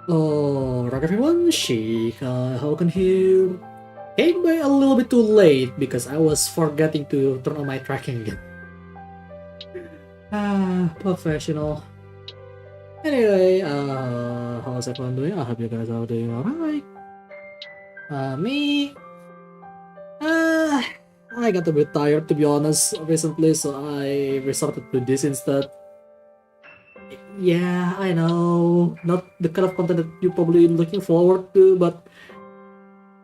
Alright everyone, Hogan here. Came by a little bit too late because I was forgetting to turn on my tracking again. Professional. Anyway, how's everyone doing? I hope you guys are doing alright. Me, I got a bit tired to be honest recently, so I resorted to this instead. Yeah, I know, not the kind of content that you're probably looking forward to, but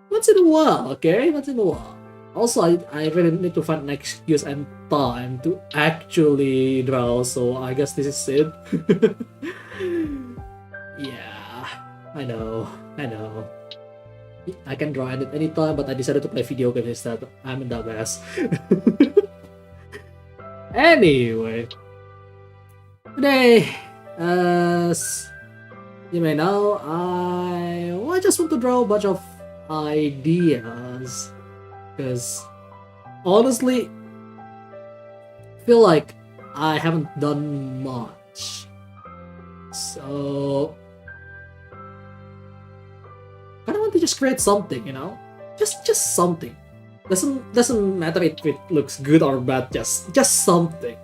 once in a while, okay? Once in a while. Also, I really need to find an excuse and time to actually draw, so I guess this is it. Yeah, I know, I know. I can draw at any time, but I decided to play video games instead. I'm in that mess. Anyway, today, as you may know, I just want to draw a bunch of ideas because honestly feel like I haven't done much, so I don't want to just create something, just something. Doesn't matter if it looks good or bad, just something.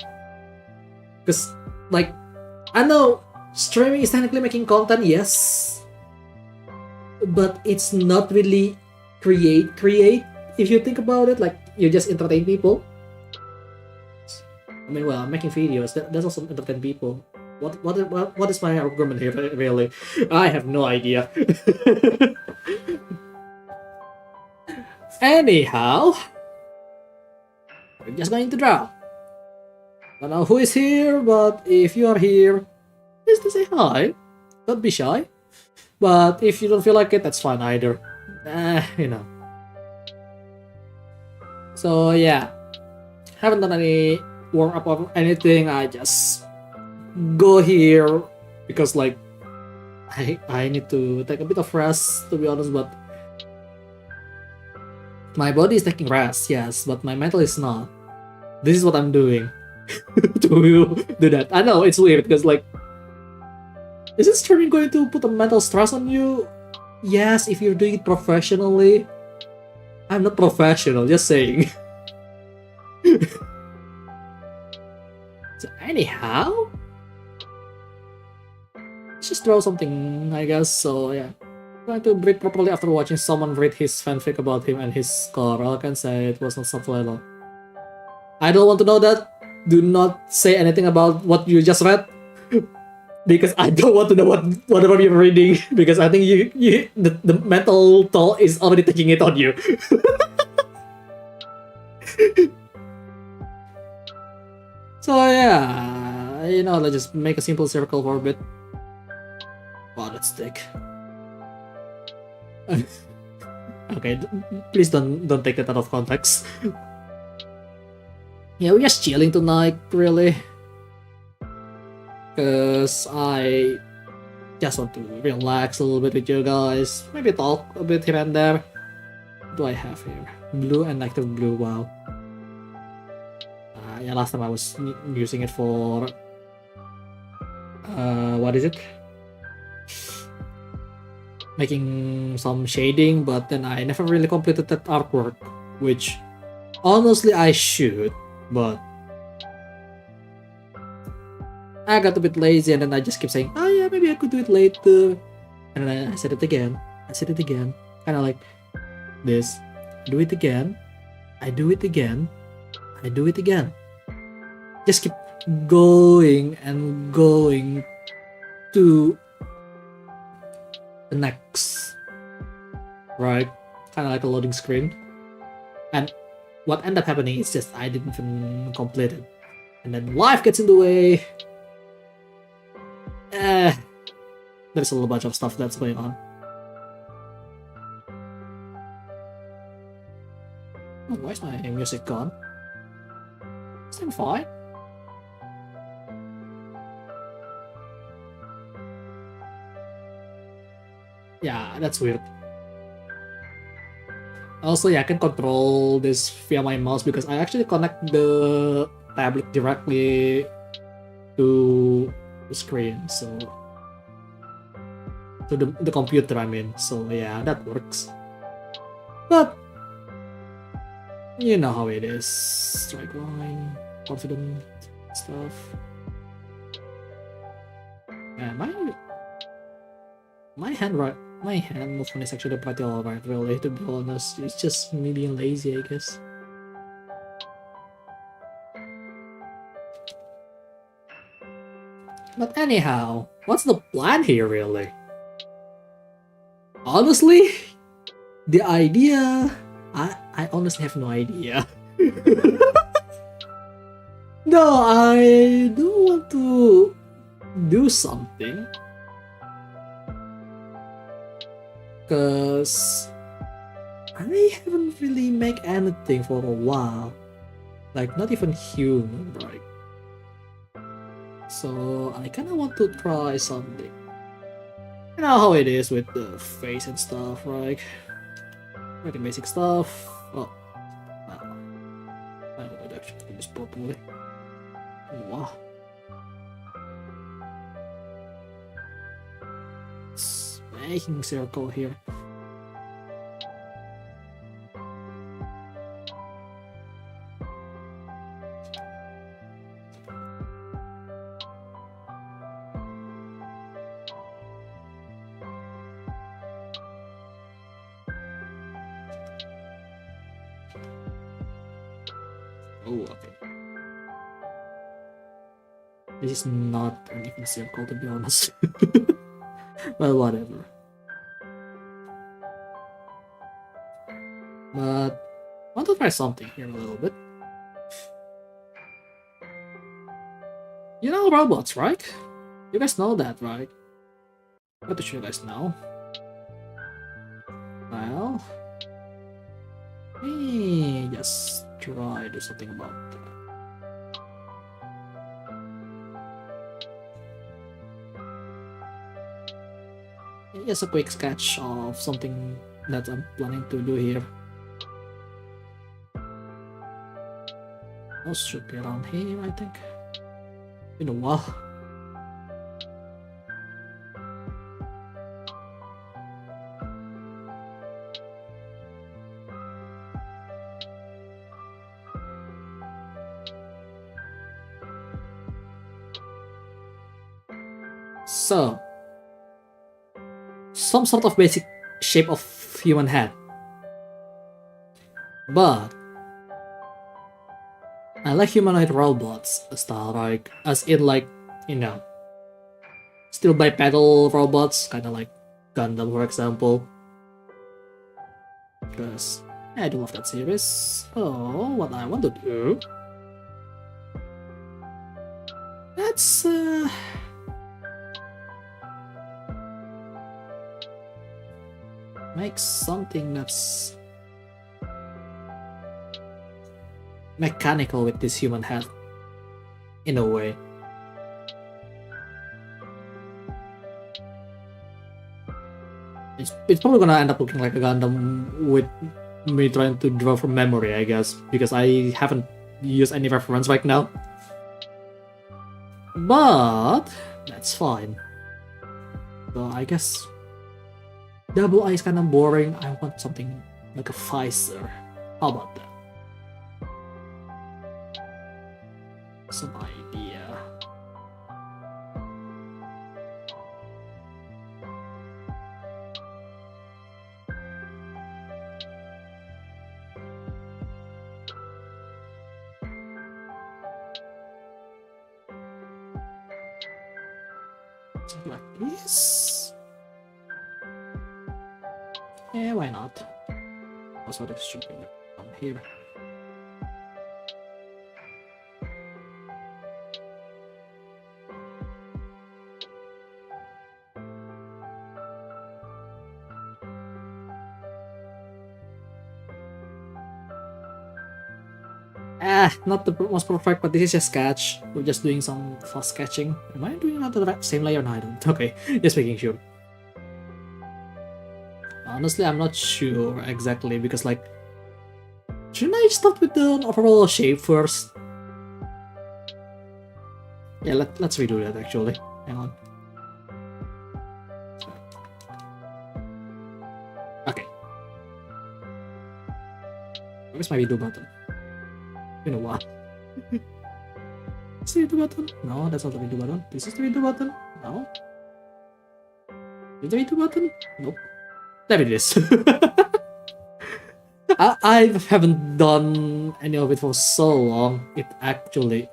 Because like I know streaming is technically making content, yes, but it's not really create if you think about it. Like, you just entertain people. I mean, well, I'm making videos, that's also entertain people. What is my argument here, really? I have no idea. Anyhow, we're just going to draw. Don't know who is here, but if you are here, please to say hi. Don't be shy. But if you don't feel like it, that's fine either. So yeah, haven't done any warm up or anything. I just go here because like I need to take a bit of rest, to be honest. But my body is taking rest, yes, but my mental is not. This is what I'm doing to do that. I know it's weird because like, is this streaming going to put a mental stress on you? Yes, if you're doing it professionally. I'm not professional, just saying. So anyhow, let's just draw something, I guess. So yeah, trying to breathe properly after watching someone read his fanfic about him and his score. All I can say, it was not subtitle. I don't want to know that. Do not say anything about what you just read, because I don't want to know whatever you're reading, because I think the mental toll is already taking it on you. So yeah, let's just make a simple circle for a bit. Wow, that's thick. Okay, please don't take that out of context. Yeah, we're just chilling tonight, really. Because I just want to relax a little bit with you guys. Maybe talk a bit here and there. What do I have here? Blue and active blue, wow. Yeah, last time I was using it for... what is it? Making some shading, but then I never really completed that artwork, which honestly I should, but I got a bit lazy and then I just keep saying, oh yeah, maybe I could do it later. And then I said it again. Kind of like this. Do it again. I do it again. I do it again. Just keep going and going to the next. Right? Kind of like a loading screen. And what ended up happening is just I didn't even complete it. And then life gets in the way. There's a little bunch of stuff that's going on. Oh, why is my music gone? Is that fine? Yeah, that's weird. Also, yeah, I can control this via my mouse because I actually connect the tablet directly to the screen, so to the computer, I mean. So yeah, that works. But you know how it is. Strike line, confident stuff. Man, my hand movement is actually pretty alright, really, to be honest. It's just me being lazy, I guess. But anyhow, what's the plan here, really? Honestly, the idea... I honestly have no idea. No, I do want to do something. Because I haven't really made anything for a while. Like, not even human, right? So I kind of want to try something. You know how it is with the face and stuff, right? Pretty basic stuff. Oh, wow. I don't know if I actually do this properly. Wow. It's making circle here. Oh, okay. This is not an even circle, to be honest. Well, whatever. But I want to try something here a little bit. You know robots, right? You guys know that, right? I'm pretty sure you guys know. Well, let me just try to do something about that. Just a quick sketch of something that I'm planning to do here. Those should be around here, I think. In a while. So, some sort of basic shape of human head. But I like humanoid robots style, like as in like, you know, still bipedal robots, kind of like Gundam, for example. Because I do love that series. So what I want to do, let's make something that's mechanical with this human head, in a way. It's probably gonna end up looking like a Gundam with me trying to draw from memory, I guess, because I haven't used any reference right now. But that's fine. So I guess double eye is kind of boring. I want something like a visor. How about that? Some idea. Something like this. Yeah, why not? Also, this should be down here. Not the most perfect, but this is a sketch. We're just doing some fast sketching. Am I doing another same layer? No, I don't. Okay, just making sure. Honestly, I'm not sure exactly because, like, shouldn't I start with the overall shape first? Yeah, let's redo that actually. Hang on. Where's my video button? You know what? Is the video button? No, that's not the video button. This is the video button? No. Is the video button? Nope. There it is. I haven't done any of it for so long. It actually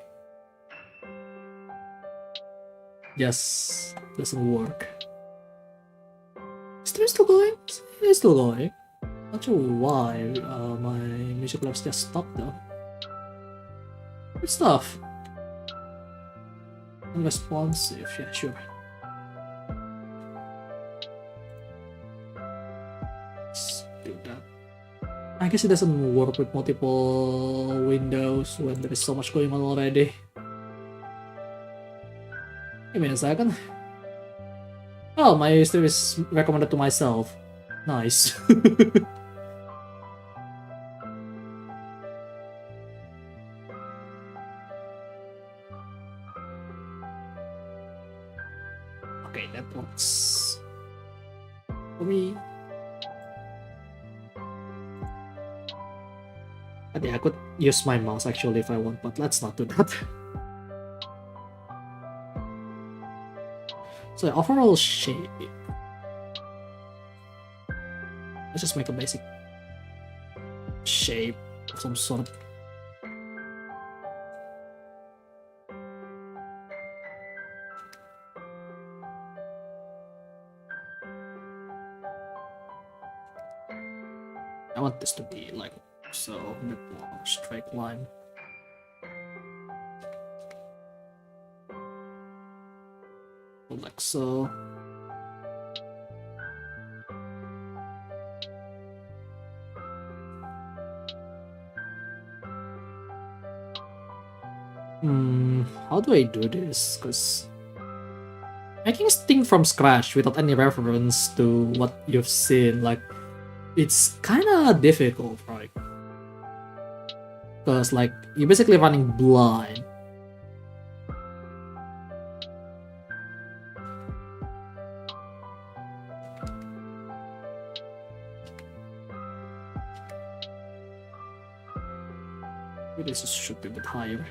just doesn't work. Is it still going? It's still going. Not sure why my music labs just stopped though. Good stuff. Unresponsive, yeah, sure. Let's do that. I guess it doesn't work with multiple windows when there is so much going on already. Give me a second. Oh, my stream is recommended to myself. Nice. Okay, that works for me. Yeah, I could use my mouse actually if I want, but let's not do that. So overall shape. Let's just make a basic shape of some sort. I want this to be like so, a bit more straight line. Like so. How do I do this? Because making things from scratch without any reference to what you've seen, like, it's kind of difficult, right? Because, like, you're basically running blind. Maybe this should be a bit higher.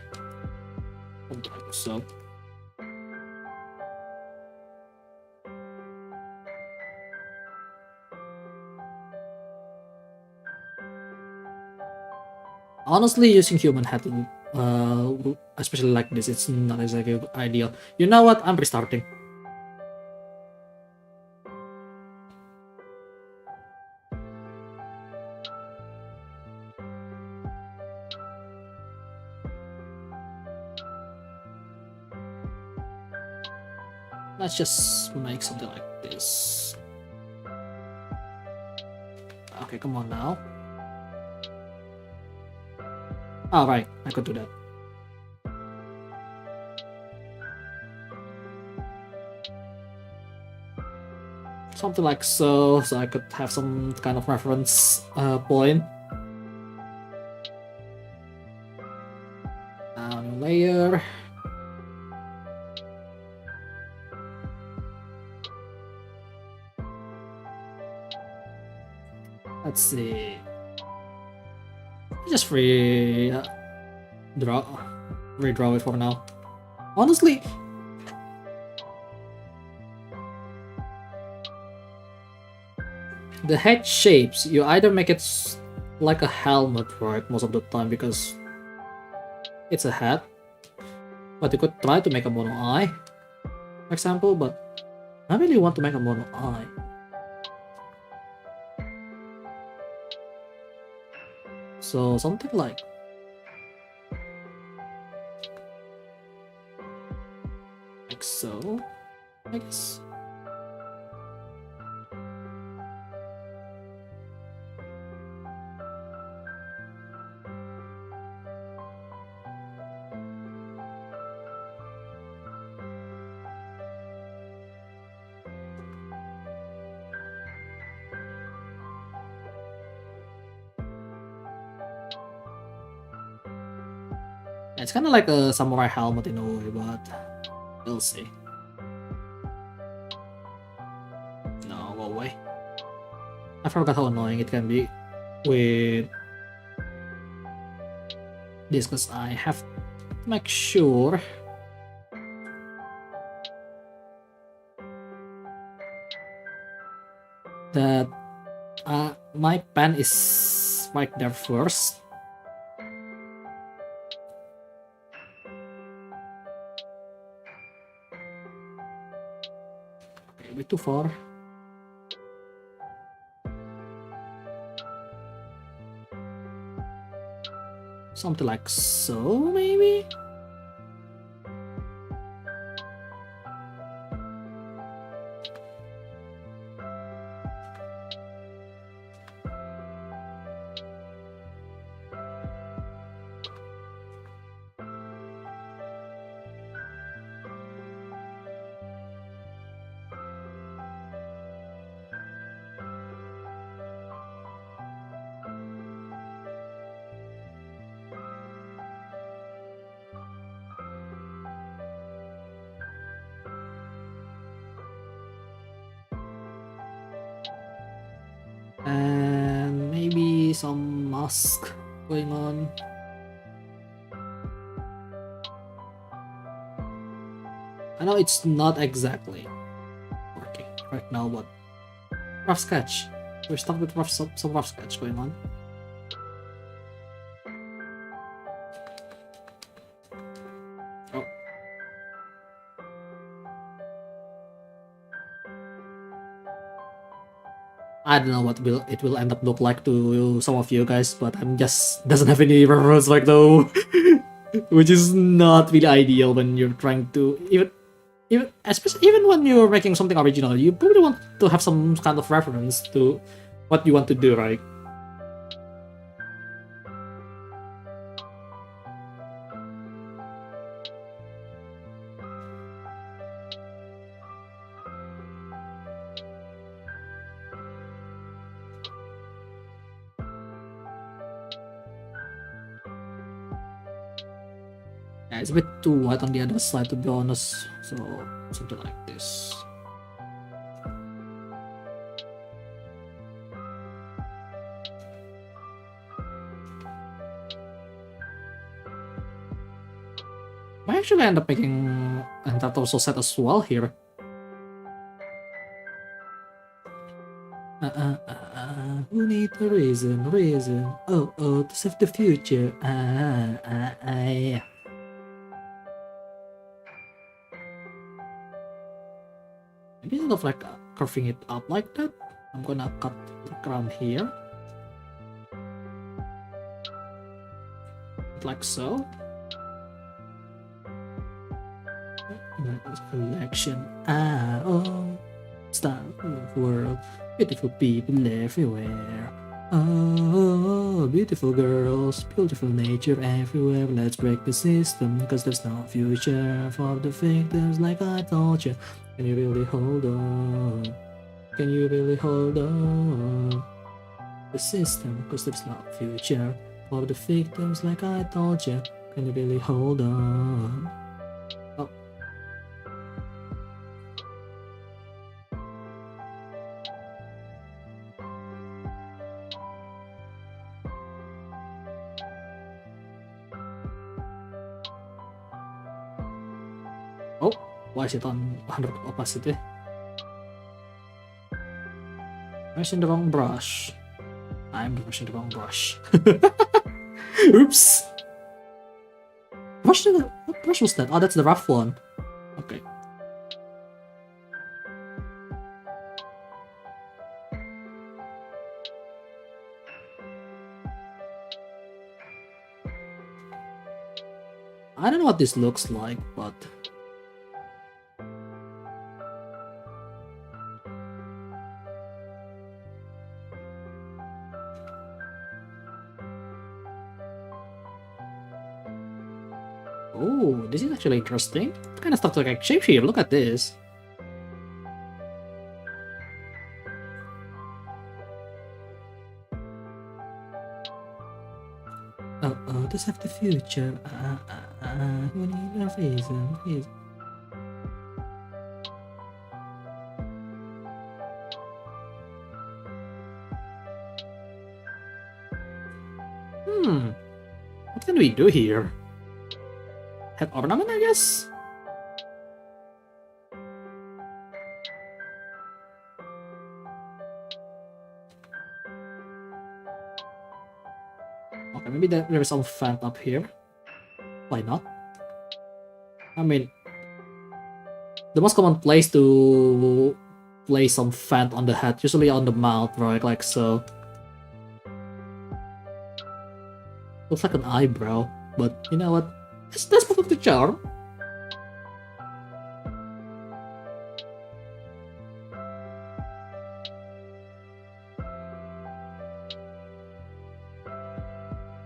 Like so. Honestly, using human head, especially like this, it's not exactly ideal. You know what? I'm restarting. Let's just make something like this. Okay, come on now. Oh, right, I could do that. Something like so I could have some kind of reference point. New layer. Let's see. Just redraw it for now. Honestly, the head shapes, you either make it like a helmet, right, most of the time because it's a head, but you could try to make a mono eye, for example, but I really want to make a mono eye. So something like so, I guess. It's kind of like a samurai helmet in a way, but we'll see. No, go away. I forgot how annoying it can be with this because I have to make sure that my pen is right there first. Okay, a bit too far. Something like so, maybe? And maybe some mask going on. I know it's not exactly working right now, but rough sketch. We're stuck with some rough sketch going on. Oh. I don't know what it will end up look like to some of you guys, but I'm just doesn't have any reference like though, which is not really ideal when you're trying to especially even when you're making something original, you probably want to have some kind of reference to what you want to do, right? Yeah, it's a bit too white on the other side, to be honest. So something like this. I actually end up making that also set as well here. Who need a reason? Oh, to save the future. Yeah. Maybe instead of like curving it up like that, I'm gonna cut like around here. Like so. Collection. Oh, star of world. Beautiful people everywhere. Oh, beautiful girls, beautiful nature everywhere. Let's break the system, cause there's no future for the victims like I told you. Can you really hold on? Can you really hold on? The system, cause there's no future for the victims like I told you. Can you really hold on? Oh. Oh, why is it on 100 opacity? I'm using the wrong brush. I'm using the wrong brush. Oops! What brush was that? Oh, that's the rough one. Okay. I don't know what this looks like, but... Oh, this is actually interesting. It kind of stuff like shape here. Look at this. Oh, to save the future. Who need a reason? What can we do here? Head ornament, I guess? Okay, maybe there is some fan up here. Why not? I mean, the most common place to place some fan on the head, usually on the mouth, right? Like so. Looks like an eyebrow, but you know what? That's part of the charm.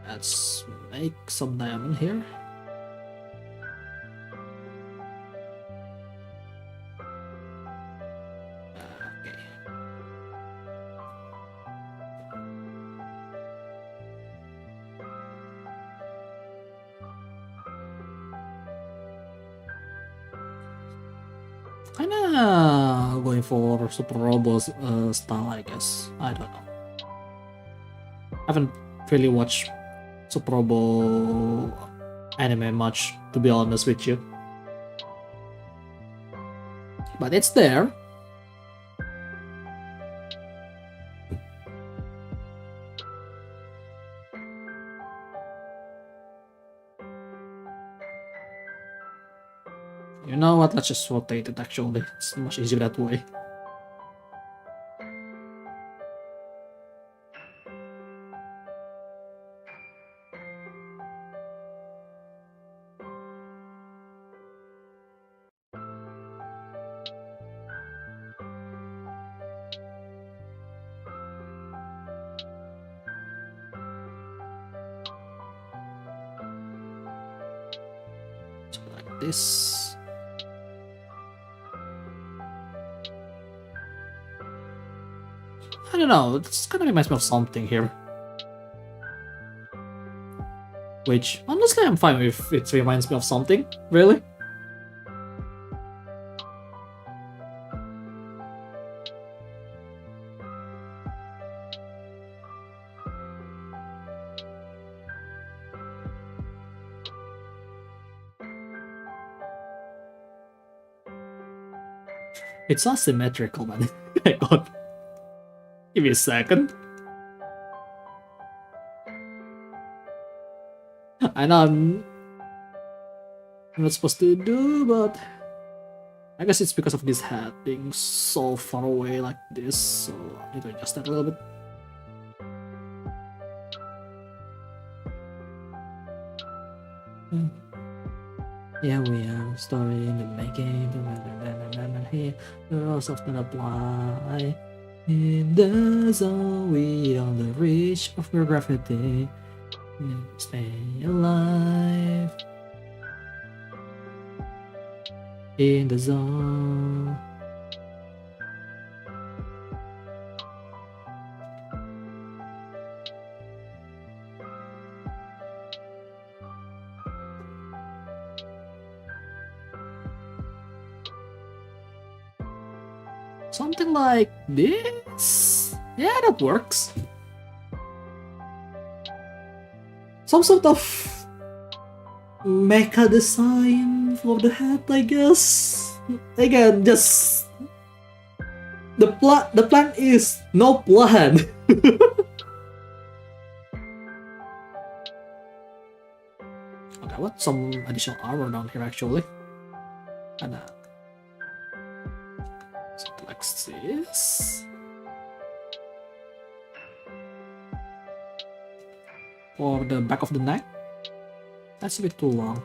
Let's make some diamond here. Okay. Kinda going for Super Robo style, I guess. I don't know. I haven't really watched Super Robo anime much, to be honest with you. But it's there. You know what? Let's just rotate it actually. It's much easier that way. So like this. I don't know, this kind of reminds me of something here. Which, honestly, I'm fine if it reminds me of something, really. It's asymmetrical, man. Hang on. Give me a second. I know I'm not supposed to do, but I guess it's because of this hat being so far away like this, so I need to adjust that a little bit. Yeah, we are story in the making, here the rules often apply. In the zone, we on the reach of gravity. Stay alive in the zone. Something like this? Yeah, that works. Some sort of mecha design for the head, I guess. Again, just the plan is no plan. Okay, what some additional armor down here actually. And something like this. For the back of the neck. That's a bit too long.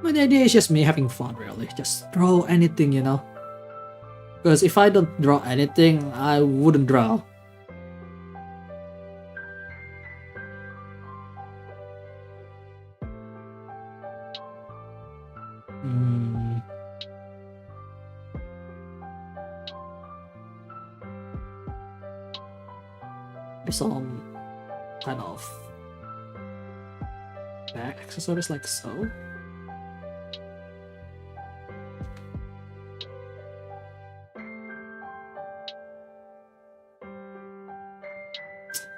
But the idea is just me having fun, really. Just draw anything, you know. Because if I don't draw anything, I wouldn't draw. Some kind of back accessories like so.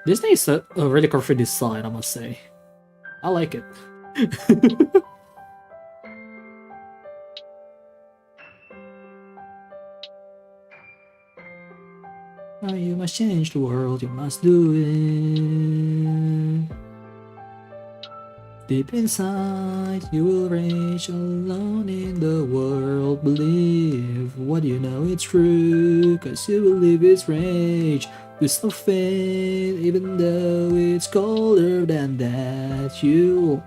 This thing is a really comfy design, I must say. I like it. Oh, you must change the world, you must do it. Deep inside, you will rage alone in the world. Believe what you know it's true, cause you will live its rage. With no faith, even though it's colder than that. You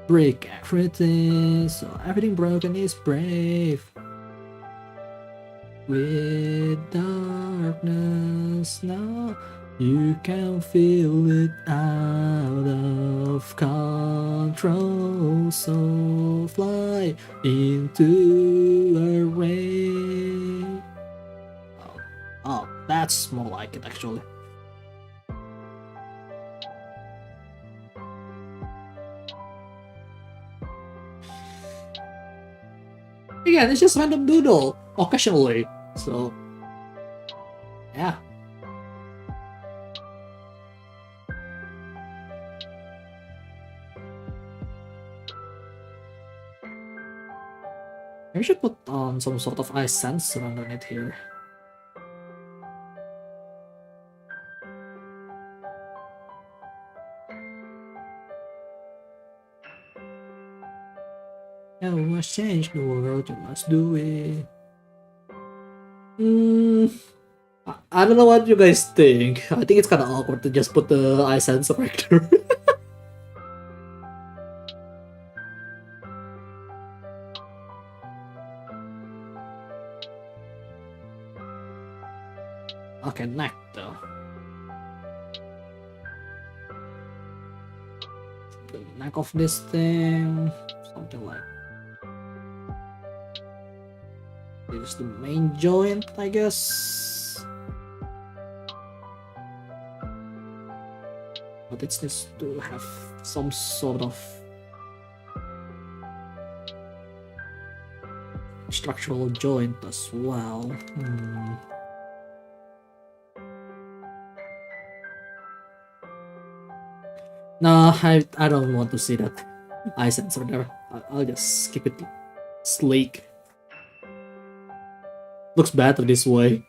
break everything, so everything broken is brave. With darkness now, you can feel it out of control. So fly into a ray. Oh, that's more like it actually. Again, it's just random doodle occasionally. So, yeah. Maybe we should put on some sort of ice sensor underneath here. You must change the world, you must do it. I don't know what you guys think. I think it's kind of awkward to just put the eye sensor right there. Okay, neck though. The neck of this thing, something like this is the main joint, I guess. But it needs to have some sort of structural joint as well. No, I don't want to see that eye sensor there. I'll just keep it sleek. Looks better this way.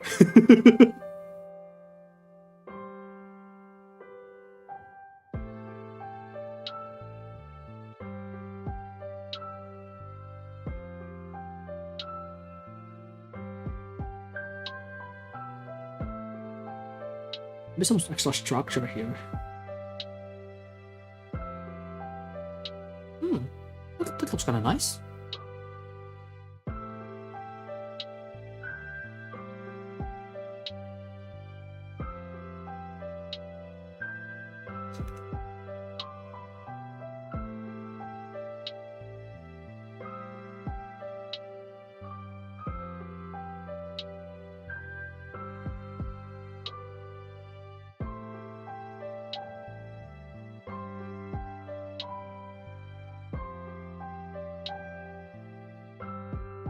There's some extra structure here. That looks kind of nice.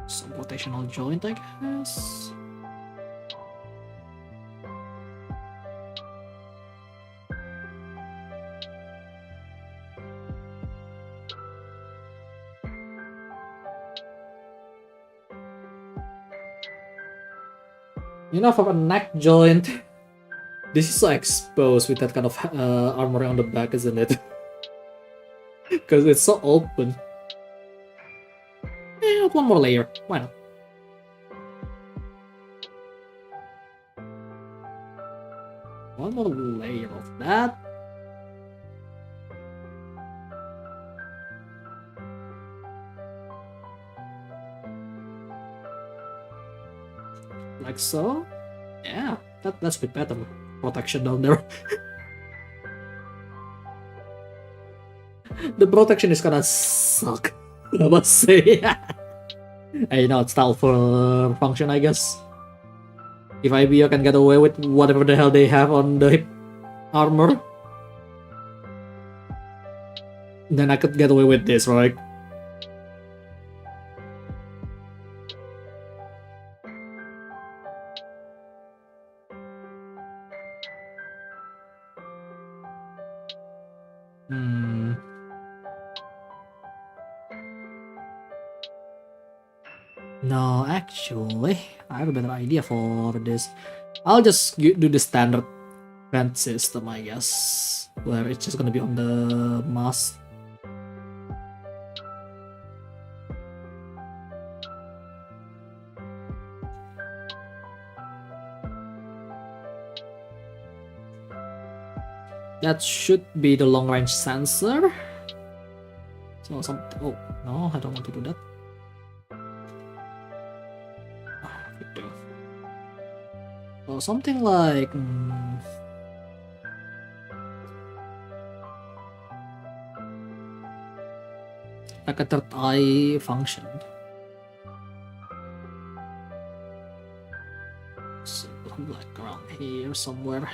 Some rotational joint, I guess. Enough of a neck joint. This is so exposed with that kind of armor on the back, isn't it? Because it's so open. One more layer. Why not? One more layer of that. Like so. Yeah, that's a bit better. Protection down there. The protection is gonna suck, I must say. Hey, no, it's style for function, I guess. If IBO can get away with whatever the hell they have on the hip armor, then I could get away with this, right? No, actually, I have a better idea for this. I'll just do the standard vent system, I guess, where it's just gonna be on the mast. That should be the long range sensor. So something. Oh no, I don't want to do that. So something like. Like a third eye function. So like around here somewhere.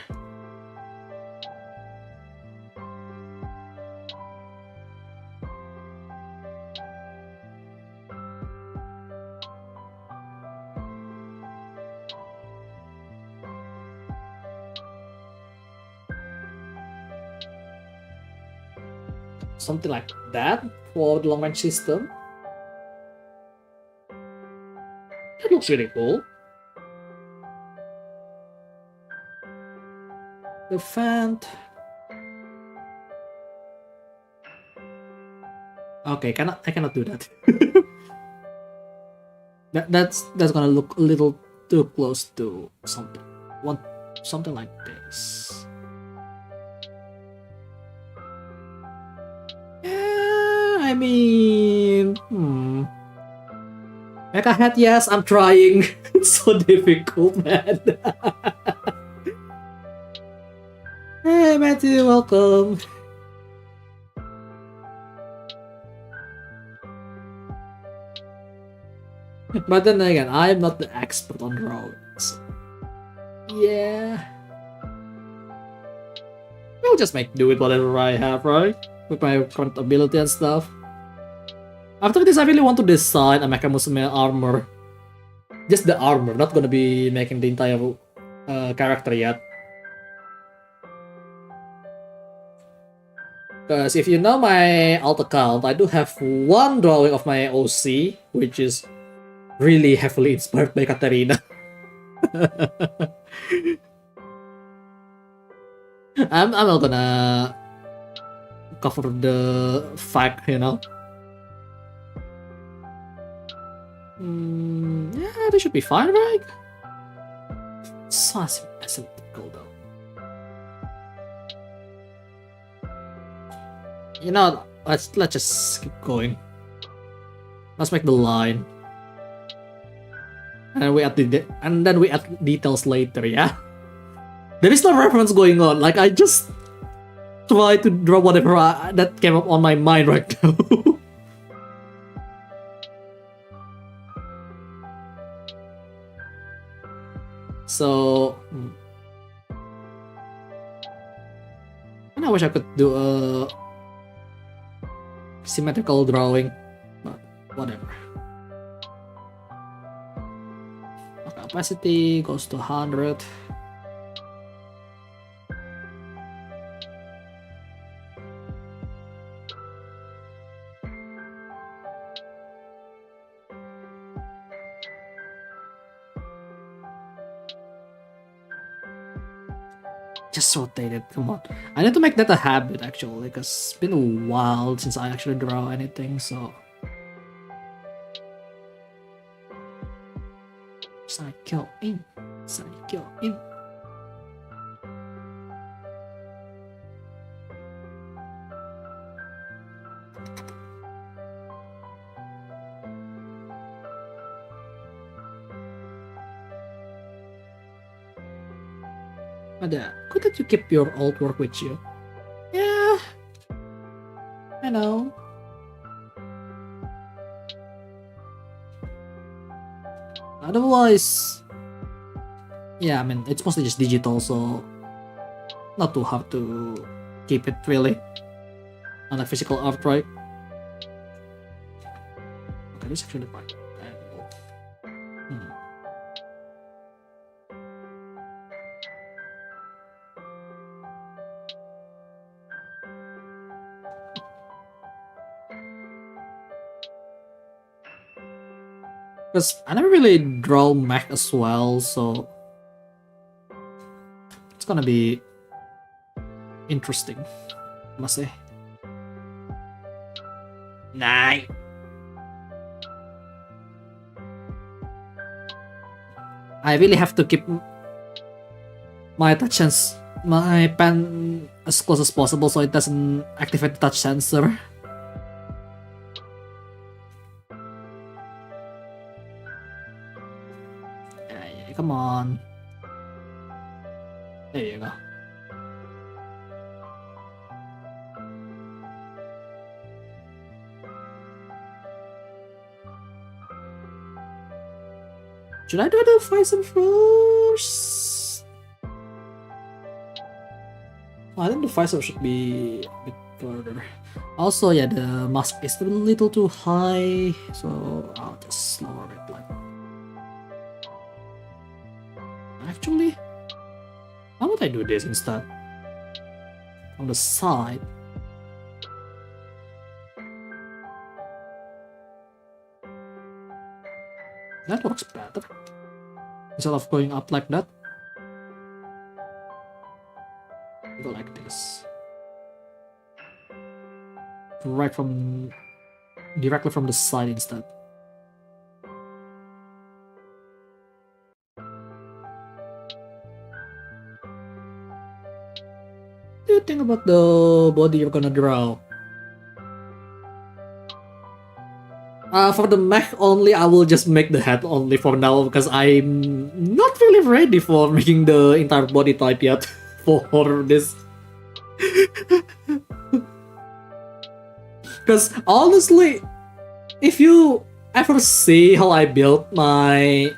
Something like that for the long range system. That looks really cool. The vent. Okay, I cannot do that. that's gonna look a little too close to something. Something like this. Yeah, I mean, Mecha Head, yes, I'm trying. It's so difficult, man. Hey, Matthew, welcome. But then again, I'm not the expert on drawings. Yeah. I'll just do it whatever I have, right? With my current ability and stuff. After this, I really want to design a Mecha Musume armor. Just the armor, not gonna be making the entire character yet. Because if you know my alt account, I do have one drawing of my OC, which is really heavily inspired by Katarina. I'm not gonna cover the fact, you know. Yeah, they should be fine, right? So asymptotical though. You know, let's just keep going. Let's make the line, and then we add details later. Yeah, there is no reference going on. Like I just try to draw whatever that came up on my mind right now. So, and I wish I could do a symmetrical drawing, but whatever. Opacity goes to 100. Just rotate it, come on. I need to make that a habit actually, because it's been a while since I actually draw anything, so. Cycle in. Ada, good that you keep your old work with you. Yeah, I know. Otherwise, yeah, I mean, it's mostly just digital, so not too hard to keep it really on a physical art, right? Okay, this is actually the right angle. Because I never really draw mech as well, so it's gonna be interesting, I must say. Nah. I really have to keep my my pen as close as possible so it doesn't activate the touch sensor. Yeah, come on. There you go. Should I do the Phison first? I think the Phison should be a bit further. Also, yeah, the mask is a little too high, so I'll just lower it like. Actually, how would I do this instead? On the side. That works better. Instead of going up like that, go like this. Directly from the side instead. What do you think about the body you're gonna draw? For the mech only, I will just make the head only for now because I'm not really ready for making the entire body type yet for this. Because honestly, if you ever see how I built my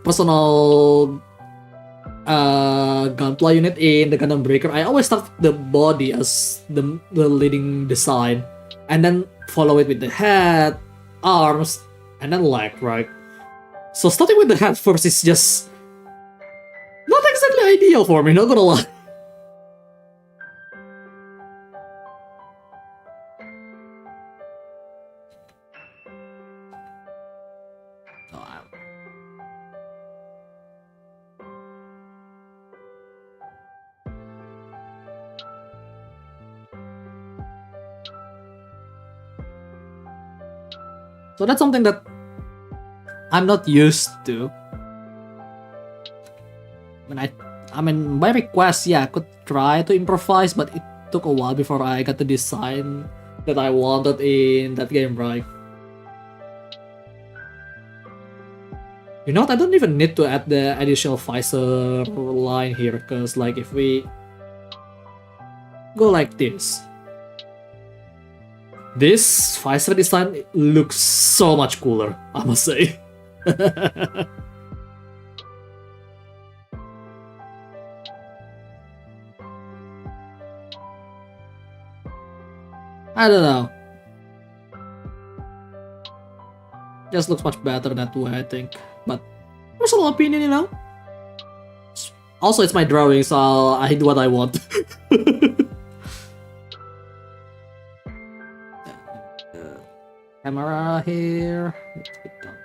personal gunpla unit in the Gundam Breaker, I always start the body as the leading design, and then follow it with the head, arms, and then leg, right? So starting with the head first is just not exactly ideal for me, not gonna lie. So that's something that I'm not used to. I mean, by request, yeah, I could try to improvise, but it took a while before I got the design that I wanted in that game, right? You know what? I don't even need to add the additional visor line here, because like if we go like this visor design looks so much cooler, I must say. I don't know. Just looks much better that way, I think. But personal opinion, you know. Also, it's my drawing, so I do what I want. Camera here. Let's get done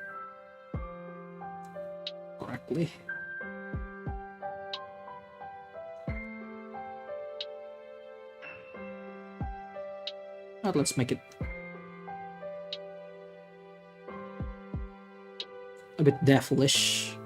correctly. Right, let's make it a bit devilish.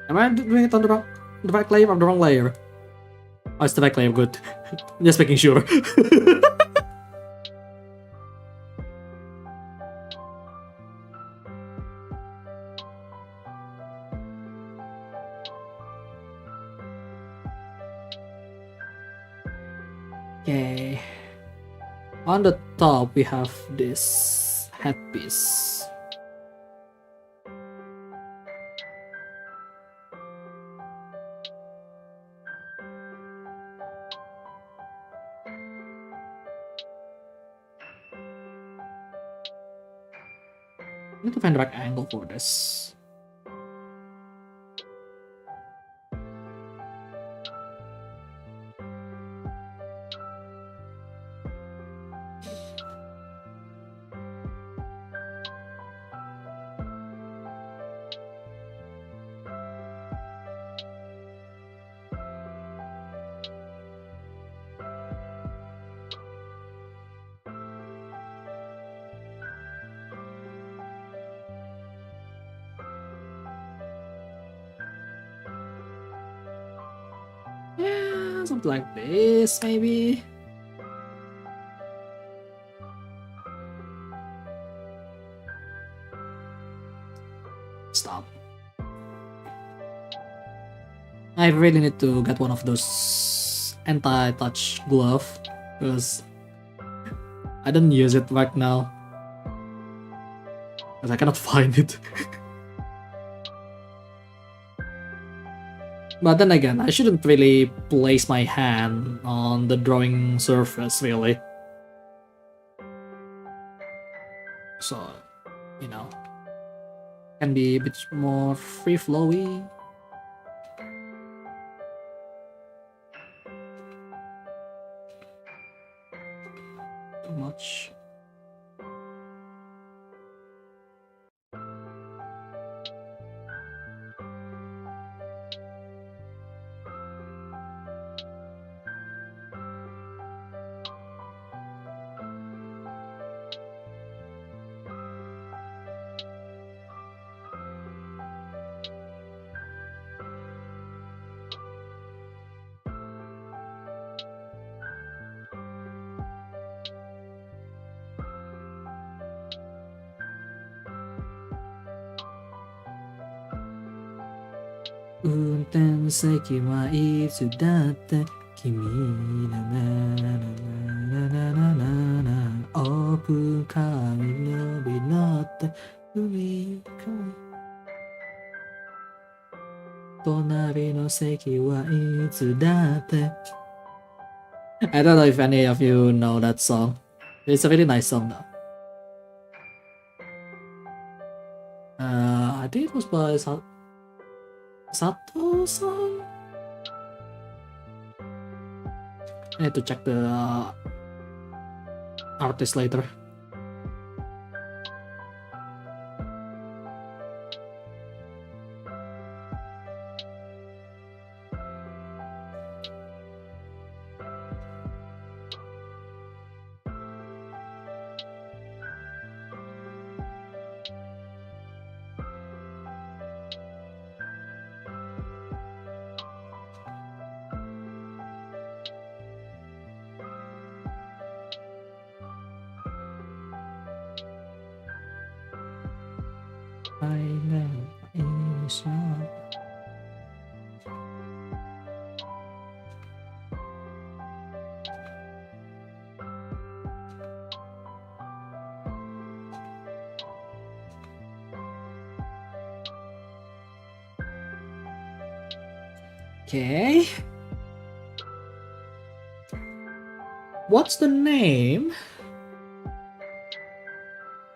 Am I doing it on the right layer or the wrong layer? Oh, it's the right layer, good. Just making sure. Okay. On the top, we have this headpiece. I need to find the right angle for this. Yeah, something like this, maybe. Stop. I really need to get one of those anti-touch glove because I don't use it right now because I cannot find it. But then again, I shouldn't really place my hand on the drawing surface, really. So, you know, can be a bit more free-flowy. Too much.運転席はいつだって君のなななななななオープンカーに伸び乗って海か隣の席はいつだって I don't know if any of you know that song. It's a very nice song though. I think it was by Sato-san? I need to check the artist later. I know it's not. Okay. What's the name?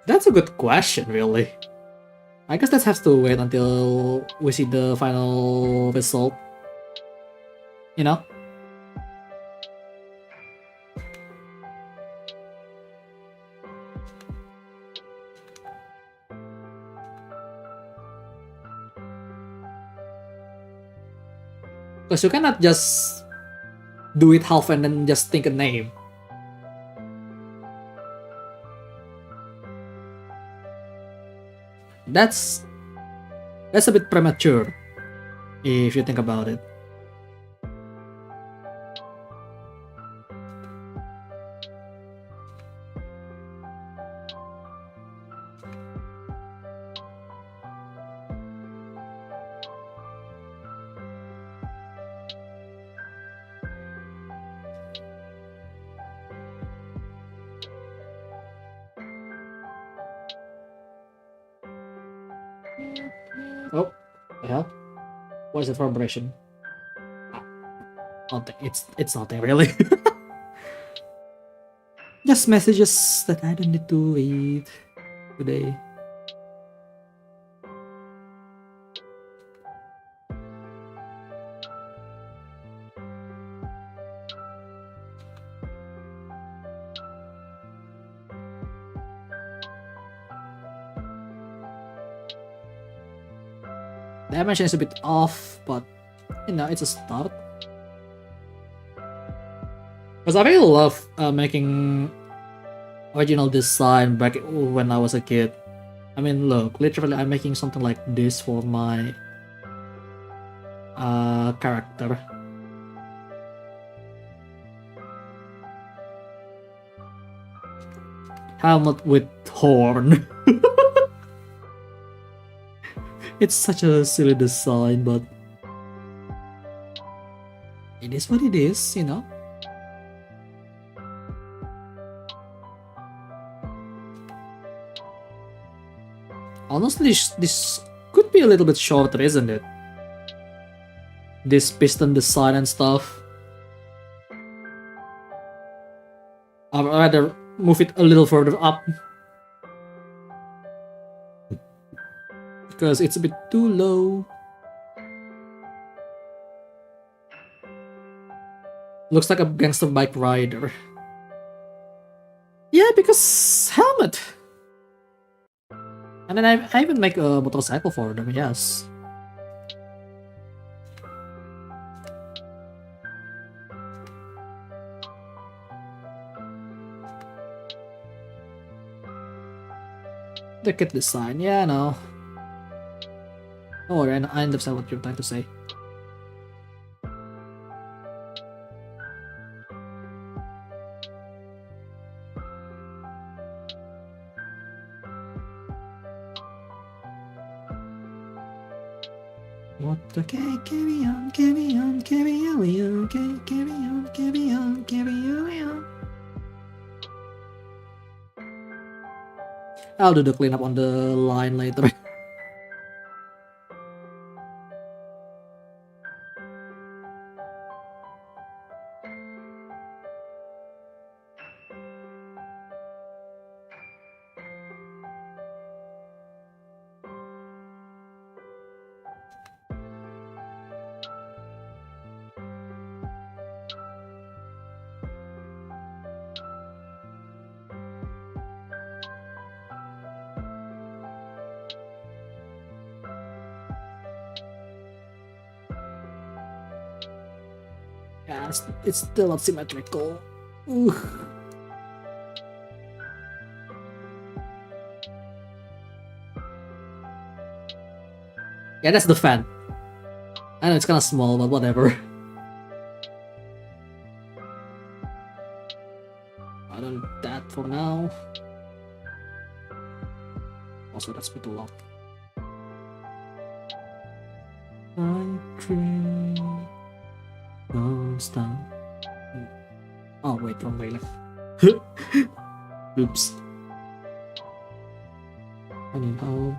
That's a good question, really. I guess that has to wait until we see the final result. You know? Because you cannot just do it half and then just think a name. That's a bit premature if you think about it. Oh, the hell? What is the vibration? Nothing. It's nothing really. Just messages that I don't need to read today. dimension is a bit off, but you know, it's a start. Because I really love making original design back when I was a kid. I mean, look, literally I'm making something like this for my character. Helmet with horn. It's such a silly design, but it is what it is, you know? Honestly, this could be a little bit shorter, isn't it? This piston design and stuff. I'd rather move it a little further up. Because it's a bit too low. Looks like a gangster bike rider. Yeah, because helmet. And then I even make a motorcycle for them, yes. The kit design, yeah, I know. Don't worry, I understand what you're trying to say. What the carry on, carry on, carry on, carry on, carry on, carry on. I'll do the cleanup on the line later. Yeah, it's still not symmetrical. Ooh. Yeah, that's the fan. I know it's kind of small, but whatever. I don't do that for now. Also, that's a bit too long. Don't stop. Oh wait, wrong way left. Oops. I mean, how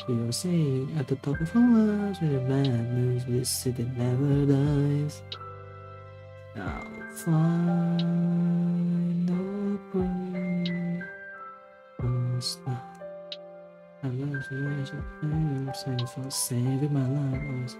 we were saying at the top of our lives, when the man moves, this city never dies. I'll find a way. Don't stop. I love you, I'm saying for saving my life.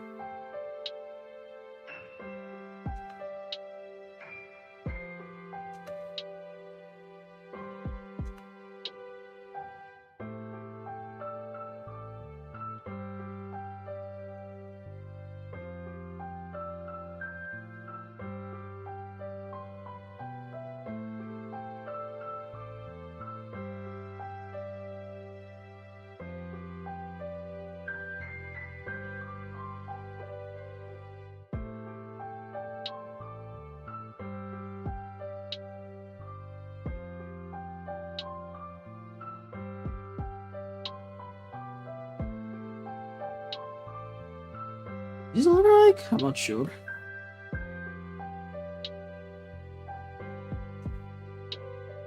Is it alright? I'm not sure.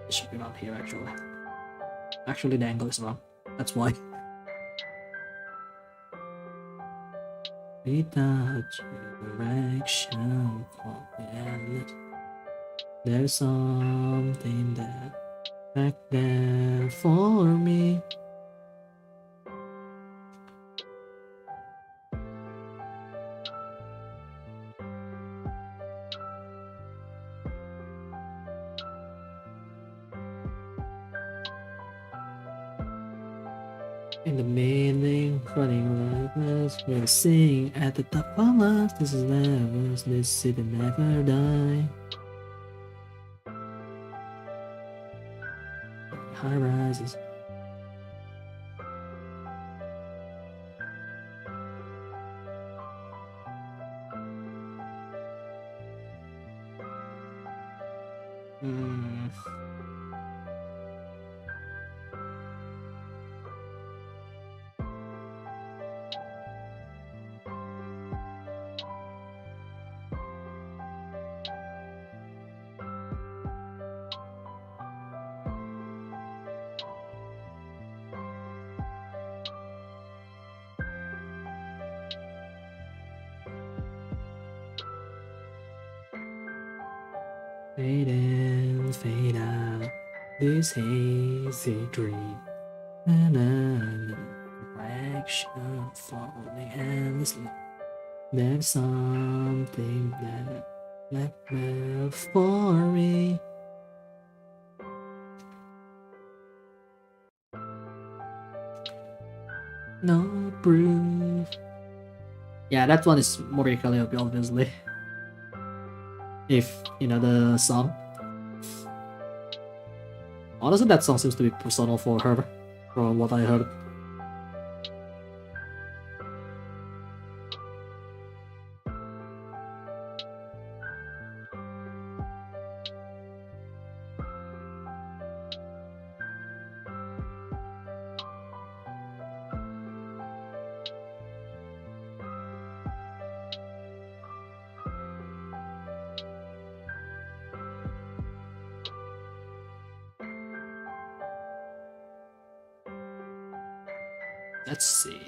It should be around here actually. Actually, the angle is wrong. That's why. Without direction, there's something that back there for me. In the meaning, running like this, we'll sing at the top of us. This is never, this city never die. High rises. Fade in, fade out, this hazy dream. And a reflection falling endlessly. There's something that left well for me. No proof. Yeah, that one is more Calliope, obviously. If you know the song. Honestly, that song seems to be personal for her, from what I heard. Let's see.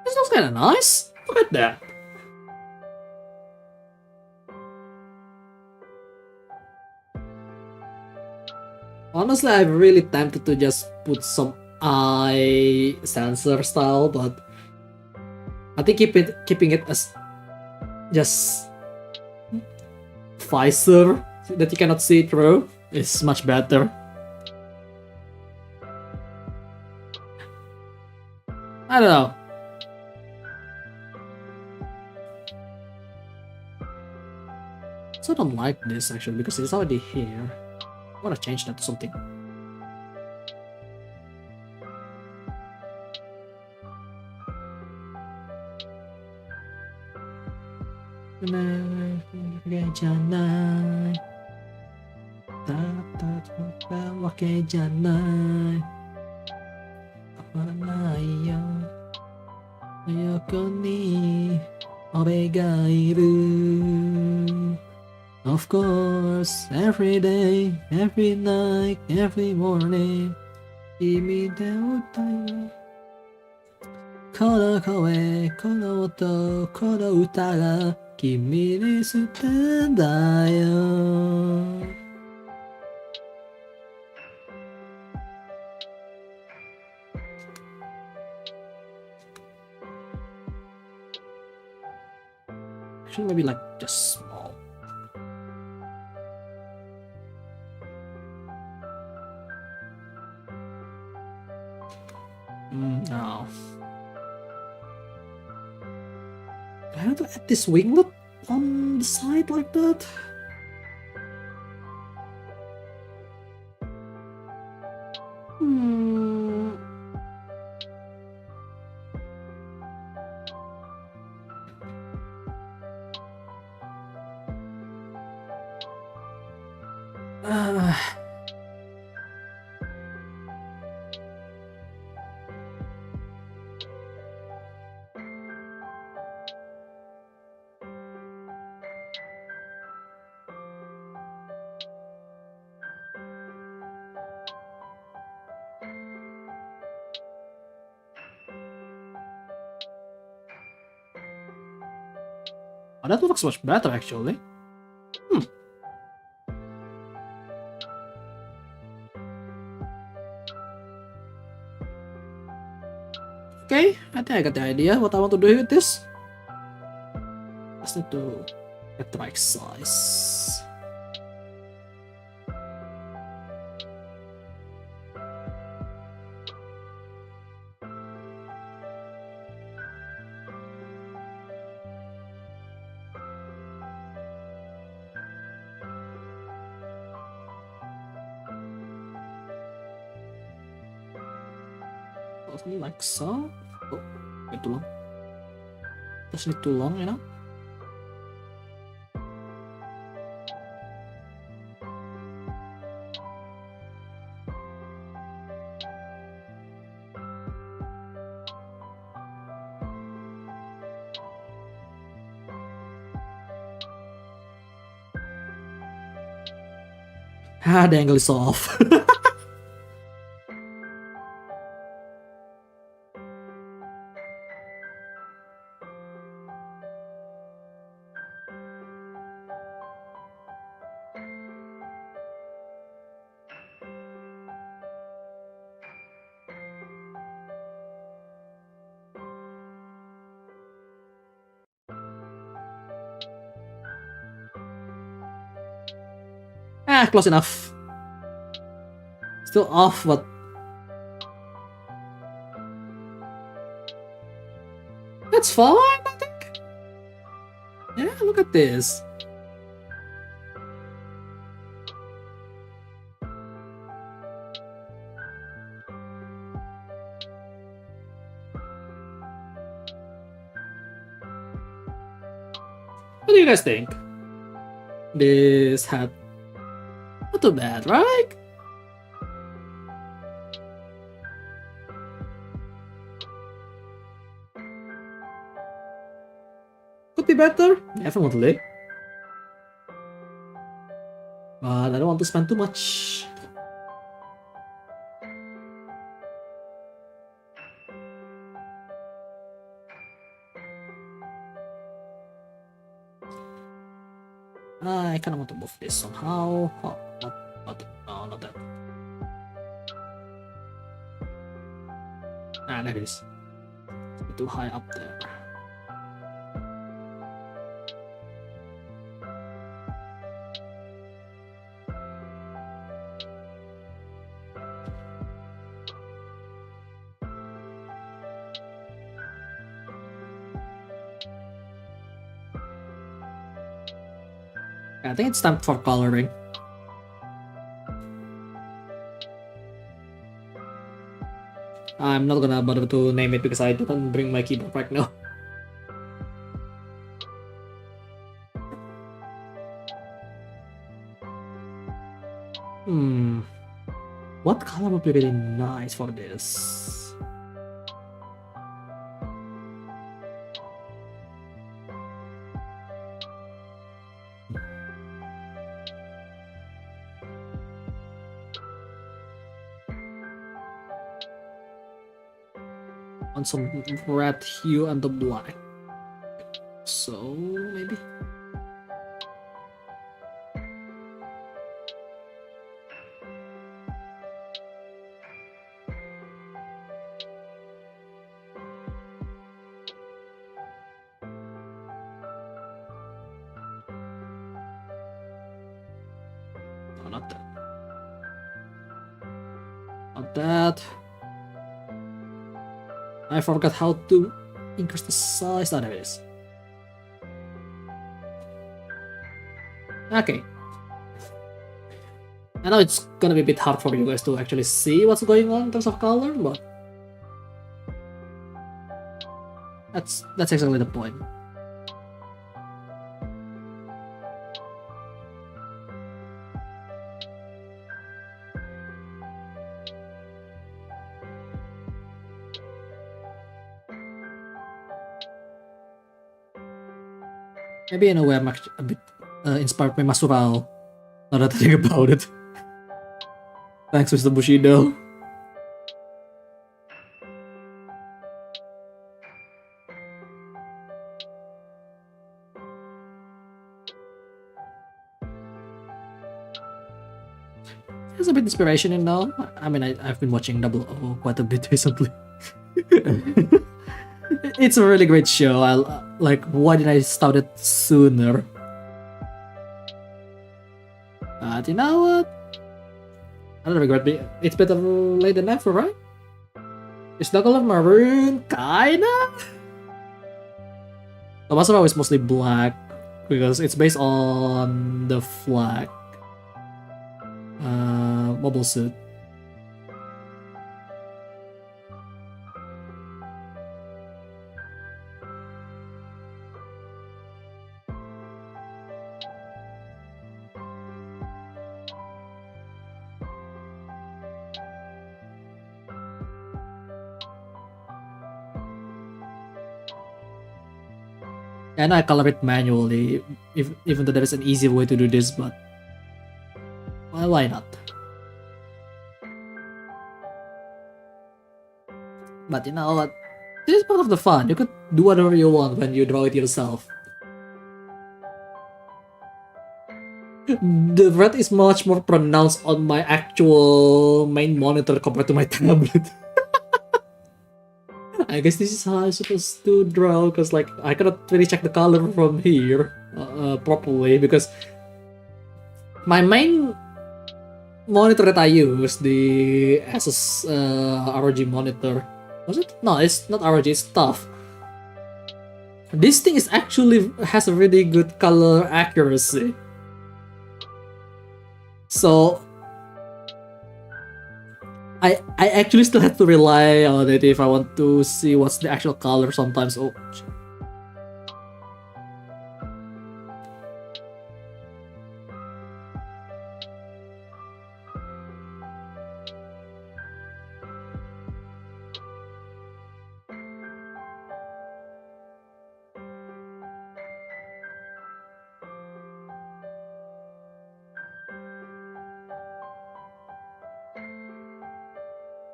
This looks kind of nice. Look at that. Honestly, I'm really tempted to just put some eye sensor style, but I think keeping it as just visor that you cannot see through is much better. I don't know. So I don't like this actually because it's already here. I wanna change that to something. Of course, every day, every night, every morning, 君で歌うこの声、この音、この歌が君に捨てんだよ。Actually, maybe like just small. No. I have to add this winglet on the side like that? Oh, that looks much better actually. Okay, I think I got the idea what I want to do with this. Just need to At the right size. Something like so. Oh, wait too long. Doesn't need too long, you know? Ah, the angle is off. Ah, close enough. Still off, but that's fine, I think. Yeah, look at this. What do you guys think? This hat, not too bad, right? Could be better, definitely. But I don't want to spend too much. I kind of want to move this somehow. Oh, no, not that. Ah, there it is. It's too high up there. I think it's time for coloring. I'm not gonna bother to name it because I didn't bring my keyboard right now. What color would be really nice for this? On some red hue and the black. So maybe. No, not that. Not that. I forgot how to increase the size. Oh, there it is. Okay. I know it's gonna be a bit hard for you guys to actually see what's going on in terms of color, but that's exactly the point. Maybe in a way I'm actually a bit inspired by Masural, now that I think about it. Thanks, Mr. Bushido. There's a bit inspiration in now. I mean, I've been watching Double O quite a bit recently. It's a really great show. Like, why did I start it sooner? But you know what? I don't regret it. It's better late than never, right? Is the color maroon? Kinda? The Masaro is mostly black because it's based on the flag. Mobile suit. And I color it manually, even though there is an easy way to do this, but well, why not? But you know what? This is part of the fun. You could do whatever you want when you draw it yourself. The red is much more pronounced on my actual main monitor compared to my tablet. I guess this is how I'm supposed to draw, because like I cannot really check the color from here properly, because my main monitor that I use, the Asus ROG monitor, was it? No, it's not ROG, it's tough. This thing is actually has a really good color accuracy. So I actually still have to rely on it if I want to see what's the actual color sometimes. Oh, shit.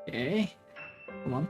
Okay, come on.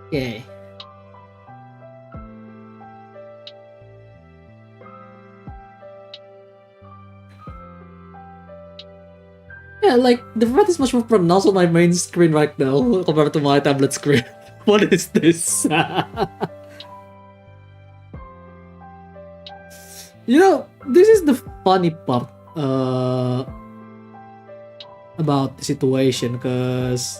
Okay. Yeah, like the red is much more pronounced on my main screen right now compared to my tablet screen. What is this? You know, this is the funny part about the situation, because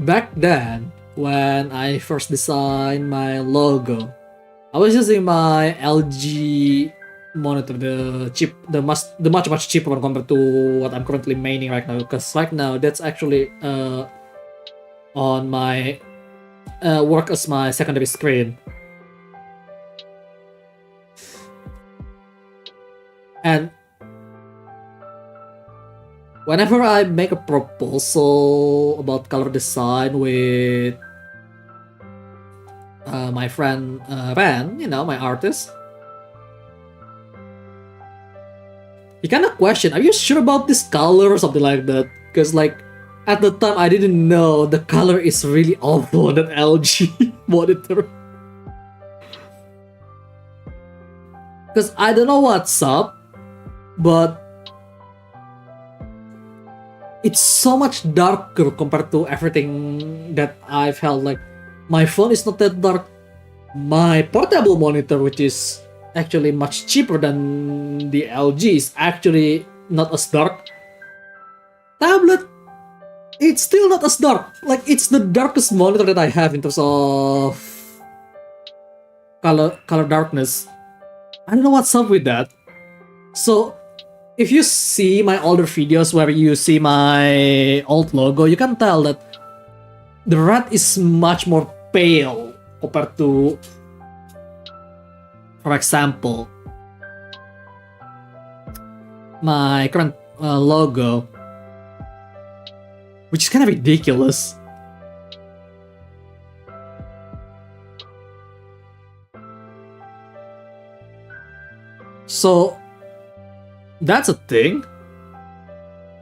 back then, when I first designed my logo, I was using my LG monitor, the much cheaper one compared to what I'm currently maining right now. Because right now, that's actually on my work as my secondary screen. And whenever I make a proposal about color design with my friend Ran, you know, my artist, he kind of questioned, "Are you sure about this color?" or something like that. Because like at the time I didn't know the color is really awful on that LG monitor. Because I don't know what's up, but it's so much darker compared to everything that I've held. Like, my phone is not that dark. My portable monitor, which is actually much cheaper than the LG, is actually not as dark. Tablet, it's still not as dark. Like, it's the darkest monitor that I have in terms of color darkness. I don't know what's up with that. So if you see my older videos where you see my old logo, you can tell that the red is much more pale compared to, for example, my current logo, which is kind of ridiculous. So that's a thing.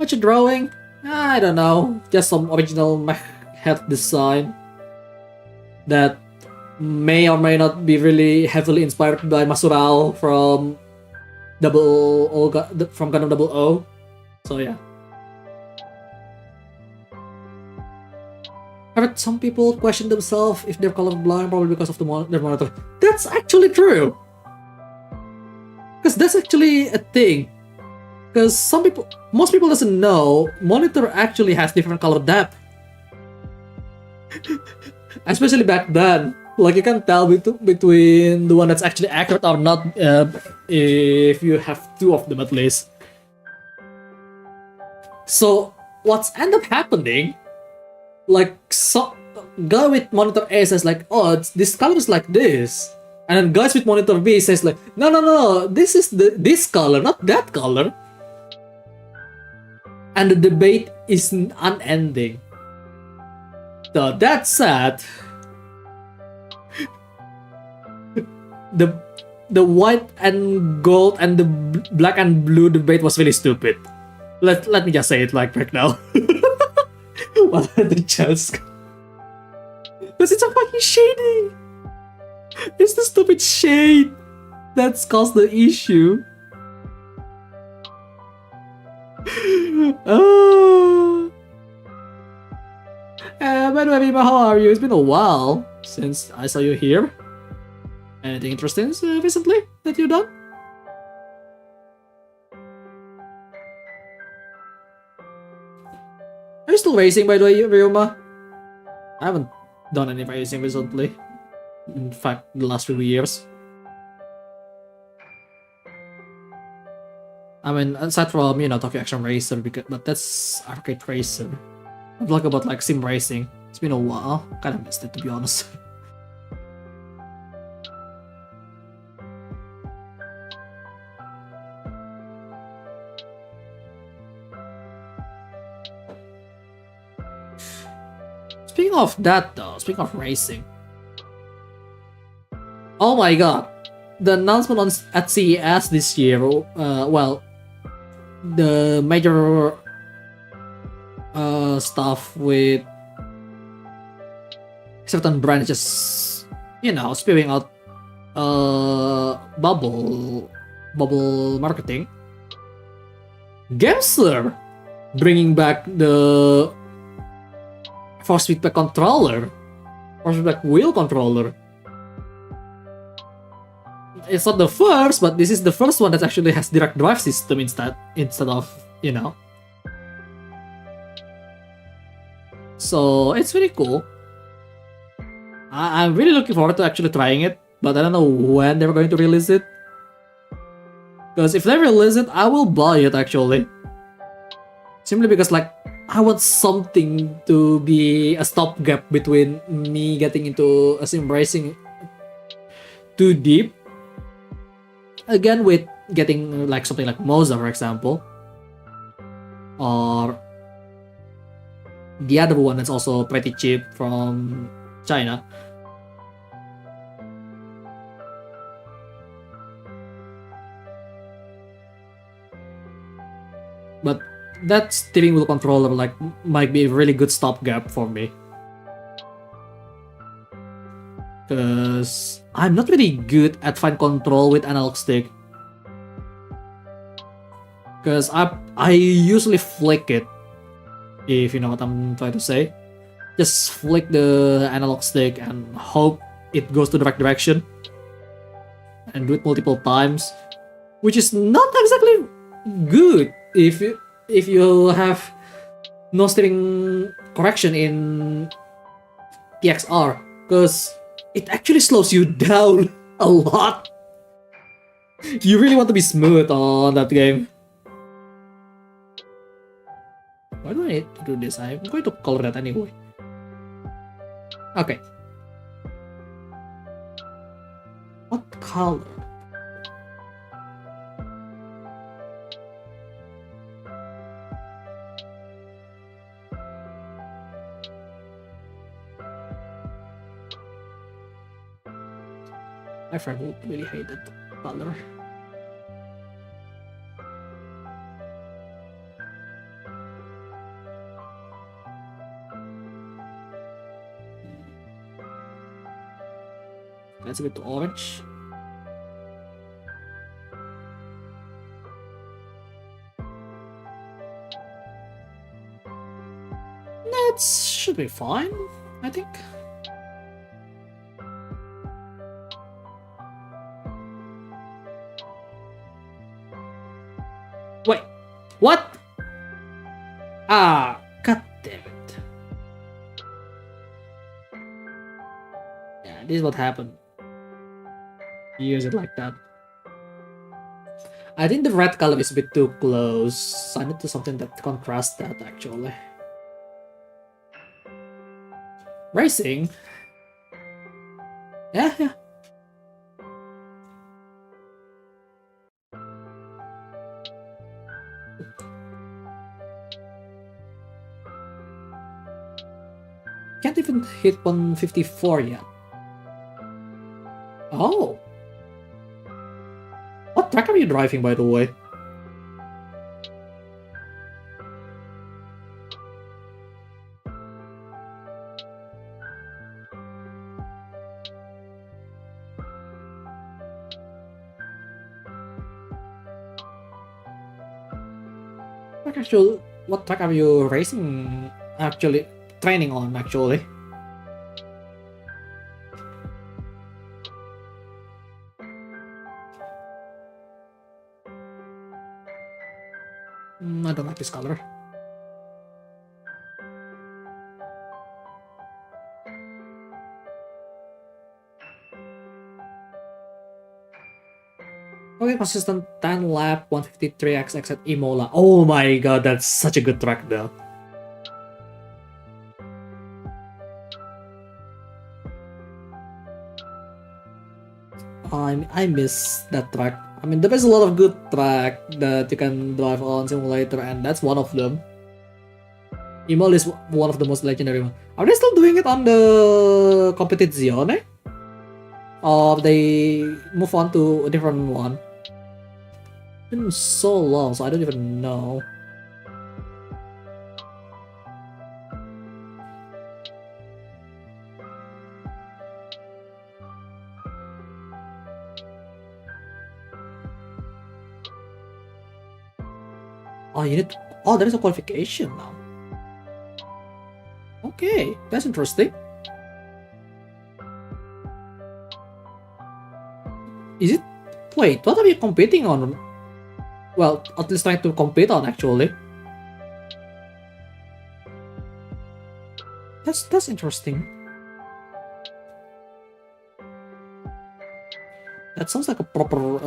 What you drawing? I don't know. Just some original head design that may or may not be really heavily inspired by Masurao from from Gundam Double O. So yeah. I heard some people question themselves if they're colorblind probably because of their monitor. That's actually true. Because that's actually a thing. Because most people doesn't know, monitor actually has different color depth. Especially back then. Like you can tell between the one that's actually accurate or not if you have two of them at least. So what's end up happening, like guy with monitor A says like, oh, this color is like this. And then guys with monitor B says like, no, this is this color, not that color. And the debate is unending. So that's sad. The white and gold and the black and blue debate was really stupid. Let me just say it like right now. What are the chances? Because it's a fucking shading. It's the stupid shade that's caused the issue. By the way, Mima, how are you? It's been a while since I saw you here. Anything interesting recently that you've done? Are you still racing, by the way, Ryoma? I haven't done any racing recently. In fact, the last few years. I mean, aside from, Tokyo Action Racer, but that's arcade racer. I'm talking about like sim racing. It's been a while. Kinda missed it, to be honest. Speaking of that though, speaking of racing. Oh my god. The announcement at CES this year, the major stuff with certain brands just, spewing out bubble marketing. Gamester bringing back the force feedback controller, force feedback wheel controller. It's not the first, but this is the first one that actually has direct drive system instead of, So it's really cool. I'm really looking forward to actually trying it, but I don't know when they're going to release it. Because if they release it, I will buy it actually. Simply because like I want something to be a stopgap between me getting into a sim racing too deep. Again, with getting like something like Moza, for example, or the other one that's also pretty cheap from China. But that steering wheel controller like might be a really good stopgap for me. Because I'm not really good at fine control with analog stick. Because I usually flick it, if you know what I'm trying to say. Just flick the analog stick and hope it goes to the right direction. And do it multiple times. Which is not exactly good if you have no steering correction in TXR. Because it actually slows you down a lot. You really want to be smooth on that game. Why do I need to do this? I'm going to color that anyway. Okay. What color? My friend would really hate that color. That's a bit too orange. That should be fine, I think. Wait, what? Ah, god damn it. Yeah, this is what happened. Use it like that. I think the red color is a bit too close. I need to something that contrasts that actually. Racing? Yeah. Can't even hit 154 yet. Oh! What track are you driving, by the way? What track are you racing? Actually, training on actually. I don't like this color. Okay, consistent 10 lap 153xx at Imola. Oh my god, that's such a good track though. I miss that track. I mean, there is a lot of good track that you can drive on simulator, and that's one of them. Imola is one of the most legendary ones. Are they still doing it on the Competizione? Or they move on to a different one? It's been so long, so I don't even know. Oh, you need. Oh, there is a qualification now. Okay, that's interesting. Is it? Wait, what are you competing on? Well, at least trying to compete on actually. That's interesting. That sounds like a proper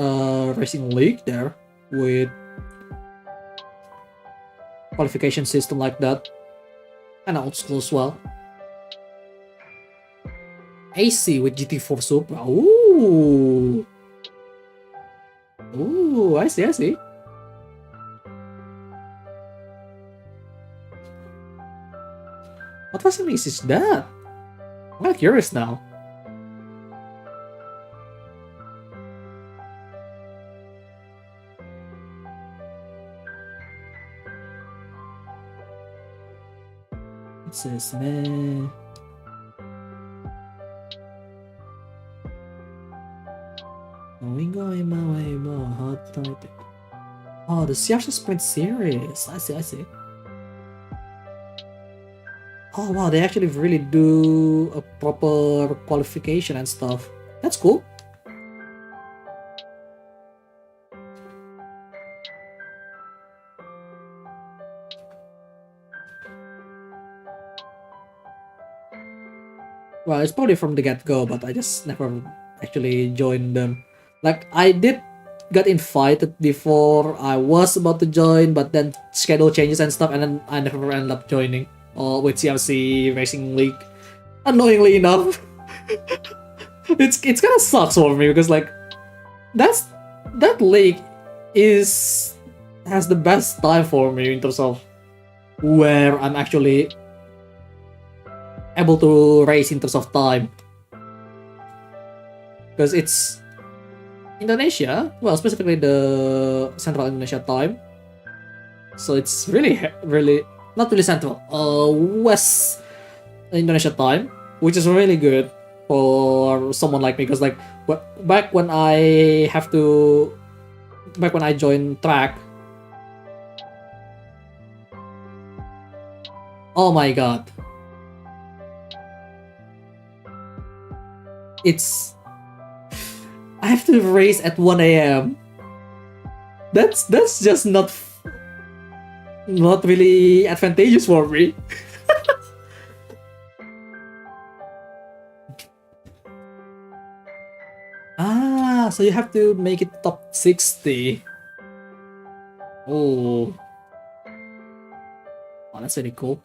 racing league there with qualification system like that, and old school as well. AC with GT4 Supra. Ooh, I see. What racing race is that? I'm kind of curious now. It says, man. Going my way, more hard typing. Oh, the CRC Sprint Series. I see. Oh wow, they actually really do a proper qualification and stuff. That's cool. Well, it's probably from the get-go, but I just never actually joined them. Like, I did got invited before I was about to join, but then schedule changes and stuff, and then I never ended up joining. With CRC Racing League. Annoyingly enough. it's kind of sucks for me because like that league has the best time for me in terms of where I'm actually able to race in terms of time. Because it's Indonesia, well, specifically the Central Indonesia time. So it's really not really central, West Indonesia time, which is really good for someone like me, because like back when I joined track, oh my god, I have to race at 1 a.m. That's just not really advantageous for me. So you have to make it top 60. Oh, that's really cool.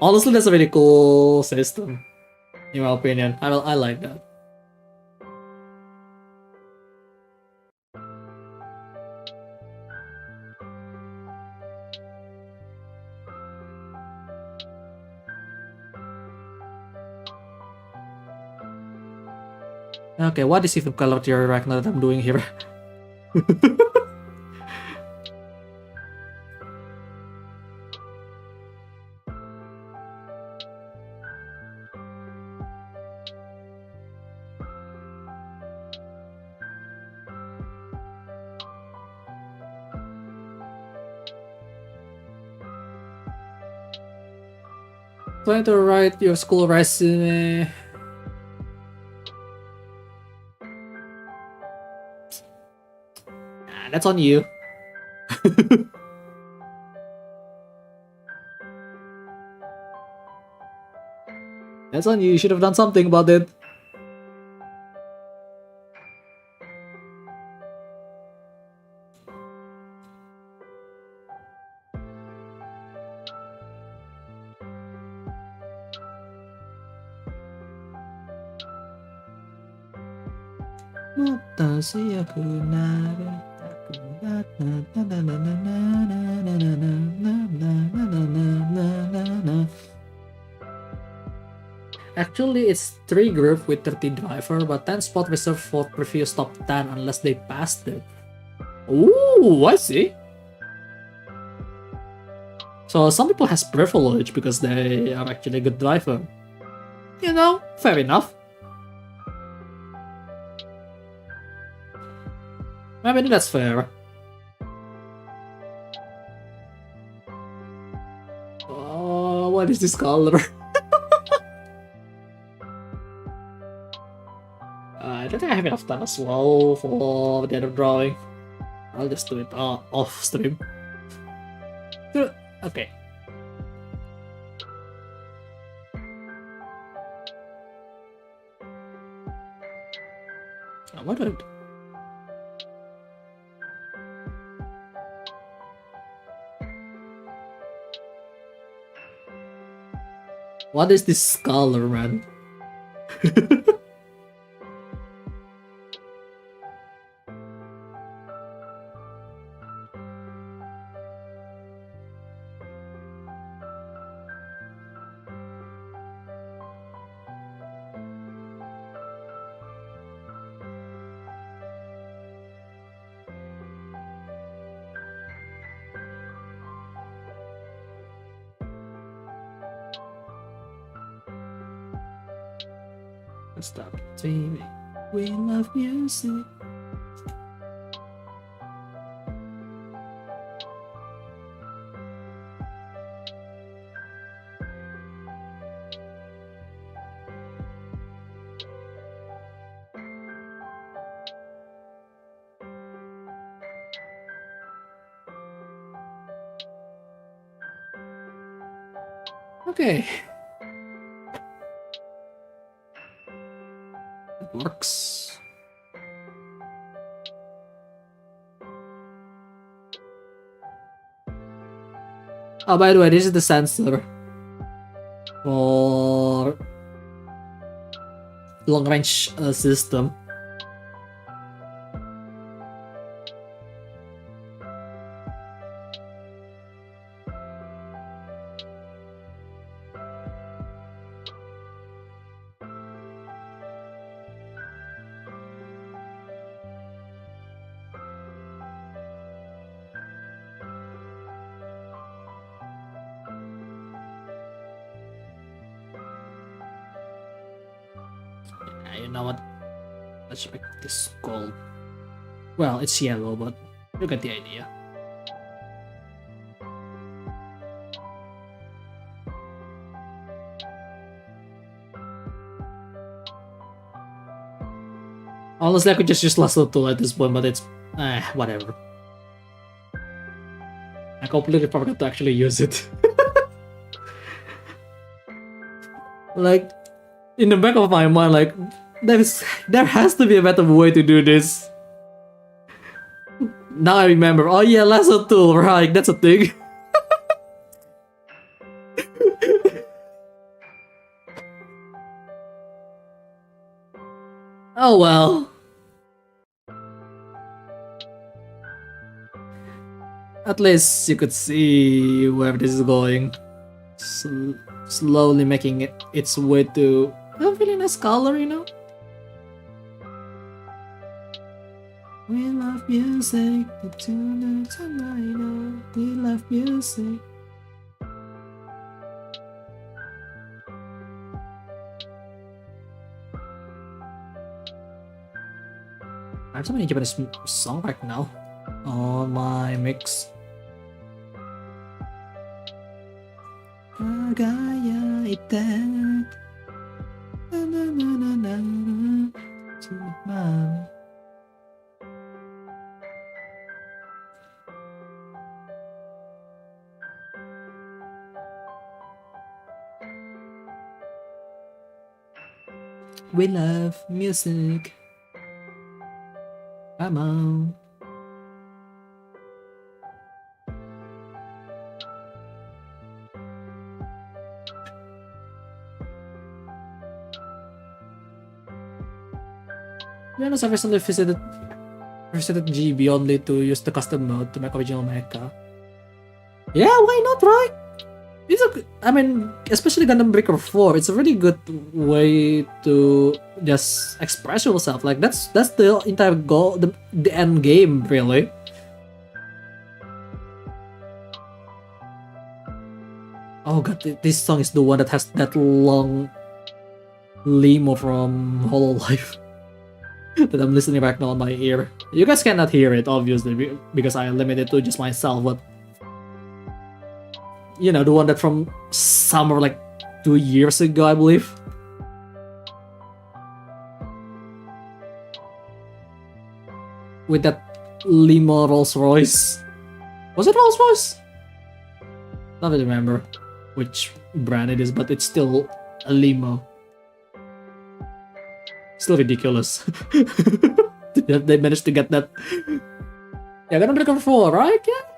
Honestly, that's a really cool system, in my opinion. I like that. Okay, what is even color theory right now that I'm doing here? Trying to write your school resume. That's on you. That's on you. You should have done something about it. Actually, it's 3 group with 30 driver, but 10 spot reserved for previous top 10 unless they passed it. Ooh, I see. So some people has privilege because they are actually a good driver. You know, fair enough. I mean, that's fair. Oh, what is this color? I don't think I have enough time as well for the other drawing. I'll just do it off stream. Okay. What do I do? What is this color, man? Stop dreaming. We love music. Okay. It works. Oh, by the way, this is the sensor for long range system. you know what? Let's make this gold. Well, it's yellow, but you get the idea. Honestly, I could just use lasso tool at this point, but it's whatever. I completely forgot to actually use it. Like, in the back of my mind, like, there has to be a better way to do this. Now I remember. Oh yeah, lasso tool, right? That's a thing. Oh well. At least you could see where this is going. Slowly making it its way to a really nice color, you know? We love music, the tune tonight, we love music. I have so many Japanese songs right now on my mix. We love music. Come on. To be honest, I recently visited GB only to use the custom mode to make original mecha. Yeah, why not, right? It's I mean, especially Gundam Breaker 4, it's a really good way to just express yourself. Like that's the entire goal, the end game, really. Oh god, this song is the one that has that long limo from Hololive that I'm listening right now on my ear. You guys cannot hear it, obviously, because I limited to just myself, but you know, the one that from summer like 2 years ago, I believe. With that limo Rolls Royce. Was it Rolls Royce? Not really remember which brand it is, but it's still a limo. Still ridiculous. They managed to get that. Yeah, Gundam Breaker 4, right? Yeah.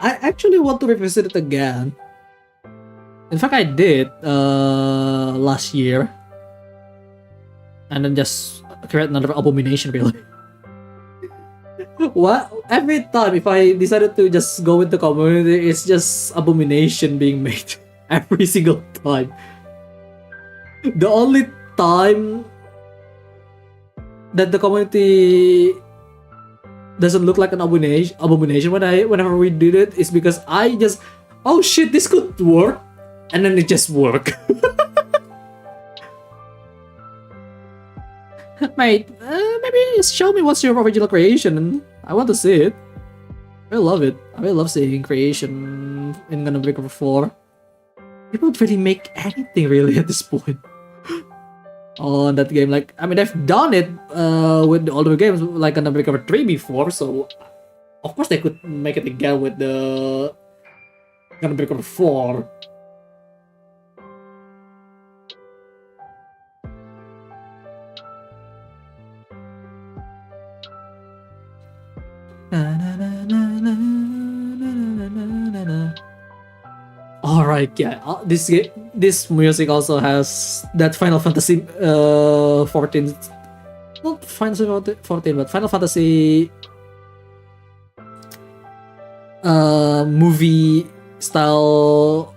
I actually want to revisit it again. In fact, I did last year, and then just create another abomination, really. What? Every time if I decided to just go with the community, it's just abomination being made every single time. The only time that the community doesn't look like an abomination whenever we did it is because I just, oh shit, this could work, and then it just worked. Mate, maybe show me what's your original creation. I want to see it. I love it. I really love seeing creation in Gundam Breaker 4. People don't really make anything really at this point on that game. Like, I mean, they've done it with the older games like Gundam Breaker 3 before, so of course they could make it again with the Gundam Breaker 4. Alright, yeah. This music also has that Final Fantasy 14, not Final Fantasy 14, but Final Fantasy movie style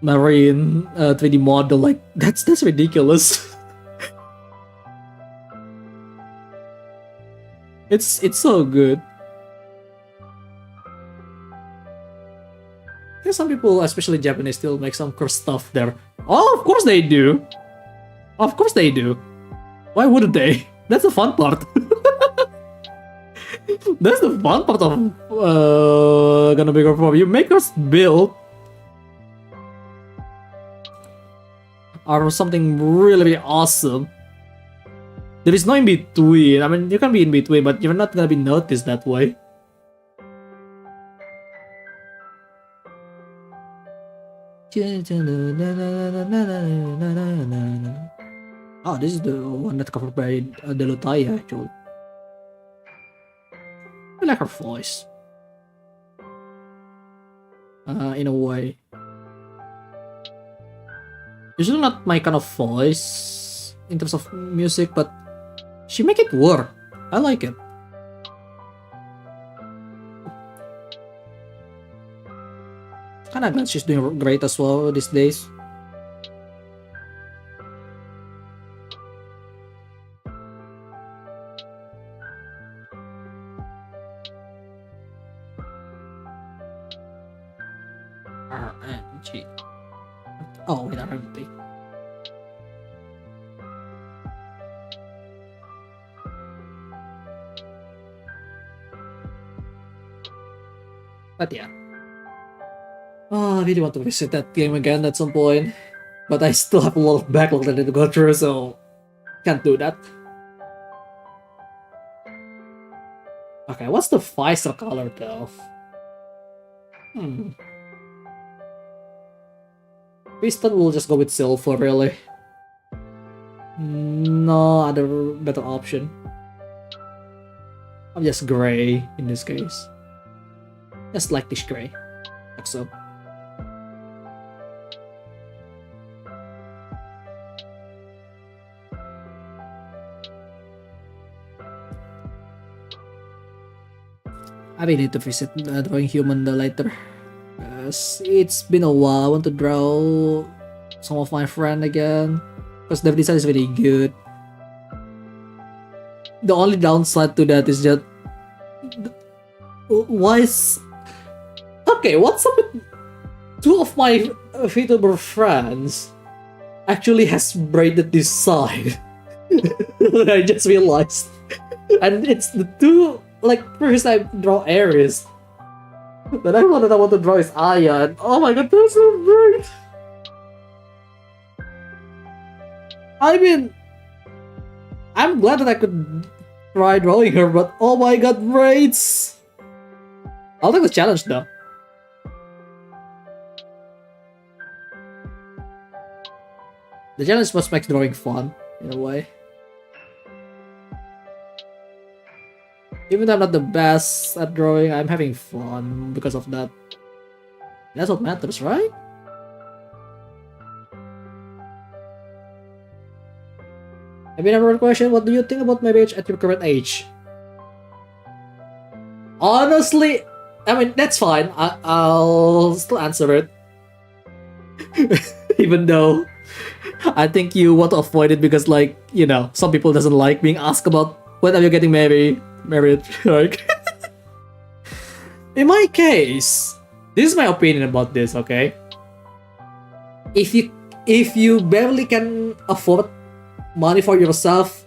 marine 3D model. Like that's ridiculous. It's so good. some people, especially Japanese, still make some cursed stuff there. Oh, of course they do. Of course they do. Why wouldn't they? That's the fun part. That's the fun part of gonna be for you. Make us build or something really, really awesome. There is no in between. I mean, you can be in between, but you're not gonna be noticed that way. Oh, this is the one that's covered by Delutaya, actually. I like her voice. In a way. Usually not my kind of voice in terms of music, but she make it work. I like it. Kinda glad she's doing great as well these days. RNG. Oh, wait, RNG. But yeah. Oh, I really want to visit that game again at some point. But I still have a lot of backlog that I need to go through, so can't do that. Okay, what's the Pfizer color though? Piston will just go with silver, really. No other better option. I'm just gray in this case. Just like this gray. Like so. I may need to visit drawing human later. It's been a while. I want to draw some of my friend again. Because the design is very good. The only downside to that is that... Why is... Okay, what's up with... Two of my Vtuber friends actually has braided this side. I just realized. And it's the two... Like, first I draw Aries. The next one that I want to draw is Aya. Oh my god, that's so great! I mean... I'm glad that I could try drawing her, but oh my god, braids! I'll take the challenge though. The challenge must make drawing fun, in a way. Even though I'm not the best at drawing, I'm having fun because of that. That's what matters, right? Maybe another question, what do you think about my age at your current age? Honestly, I mean, that's fine. I'll still answer it. Even though I think you want to avoid it because, like, you know, some people doesn't like being asked about when are you getting married, like. In my case, this is my opinion about this, okay? If you barely can afford money for yourself,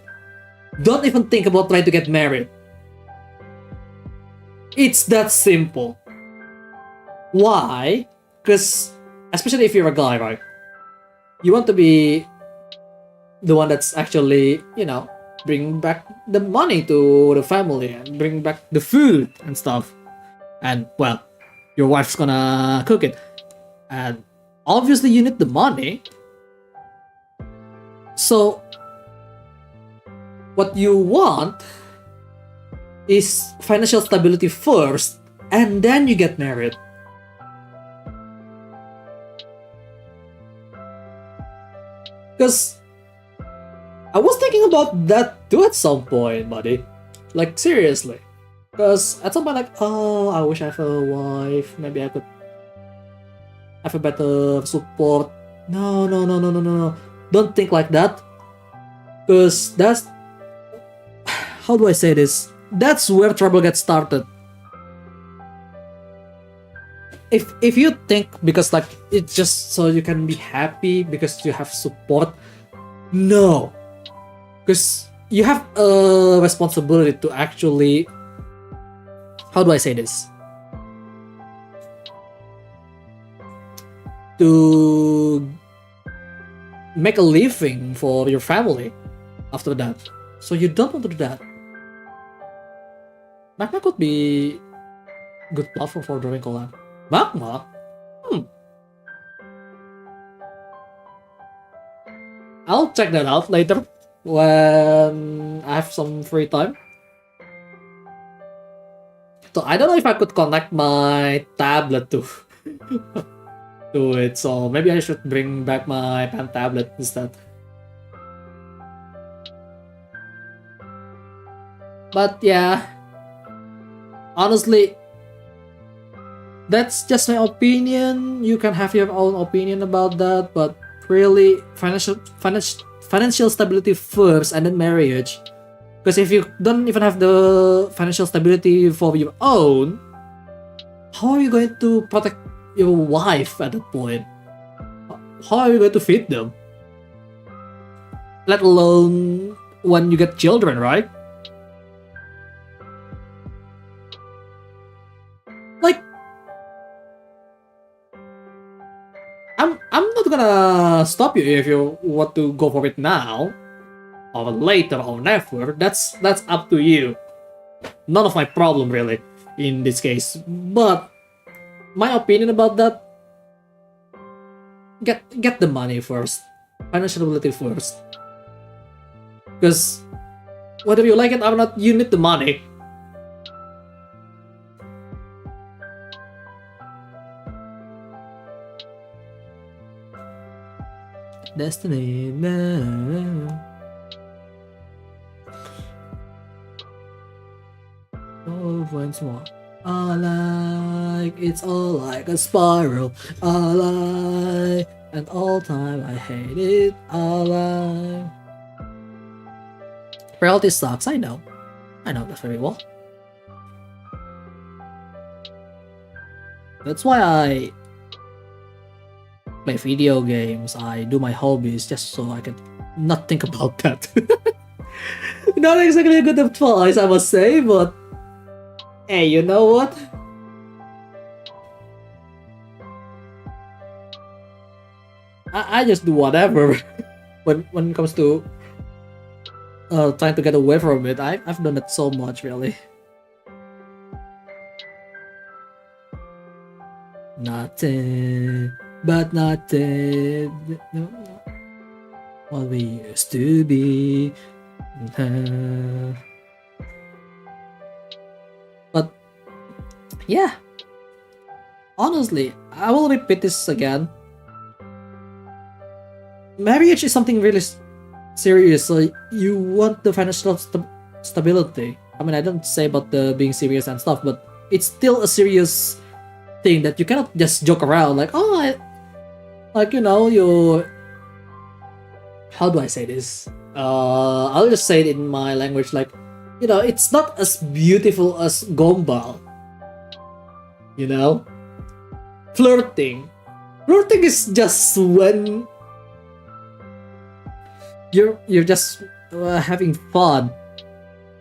don't even think about trying to get married. It's that simple. Why? Because, especially if you're a guy, right? You want to be the one that's actually, you know, bring back the money to the family and bring back the food and stuff. And, well, your wife's gonna cook it. And obviously you need the money. So, what you want is financial stability first, and then you get married. Because I was thinking about that too at some point, buddy. Like, seriously. Because at some point, like, oh, I wish I have a wife. Maybe I could have a better support. No. Don't think like that. Because that's... How do I say this? That's where trouble gets started. if you think because like it's just so you can be happy because you have support, no, because you have a responsibility to actually, how do I say this, to make a living for your family after that. So you don't want to do that. Magma could be good platform for drawing collab. Magma? I'll check that out later when I have some free time. So I don't know if I could connect my tablet to to it, so maybe I should bring back my pen tablet instead. But yeah, honestly, that's just my opinion. You can have your own opinion about that, but really, financial stability first, and then marriage. Because if you don't even have the financial stability for your own, how are you going to protect your wife at that point? How are you going to feed them? Let alone when you get children, right? Like, I'm not gonna stop you if you want to go for it now, or later, or never. That's up to you. None of my problem really in this case. But my opinion about that: get the money first, financial ability first. Because whether you like it or not, you need the money. Destiny. Oh, once more. It's all like a spiral. And all time I hate it. Reality sucks. I know that very well. That's why I play video games. I do my hobbies just so I can not think about that. Not exactly a good advice, I must say, but hey, you know what? I just do whatever when it comes to trying to get away from it. I've done it so much, really. Nothing but nothing. What we used to be. But yeah, honestly, I will repeat this again. Marriage is something really serious. So you want the financial stability. I mean, I don't say about the being serious and stuff, but it's still a serious thing that you cannot just joke around like, oh, you. How do I say this? I'll just say it in my language, like, it's not as beautiful as gombal. Flirting is just when you're just having fun,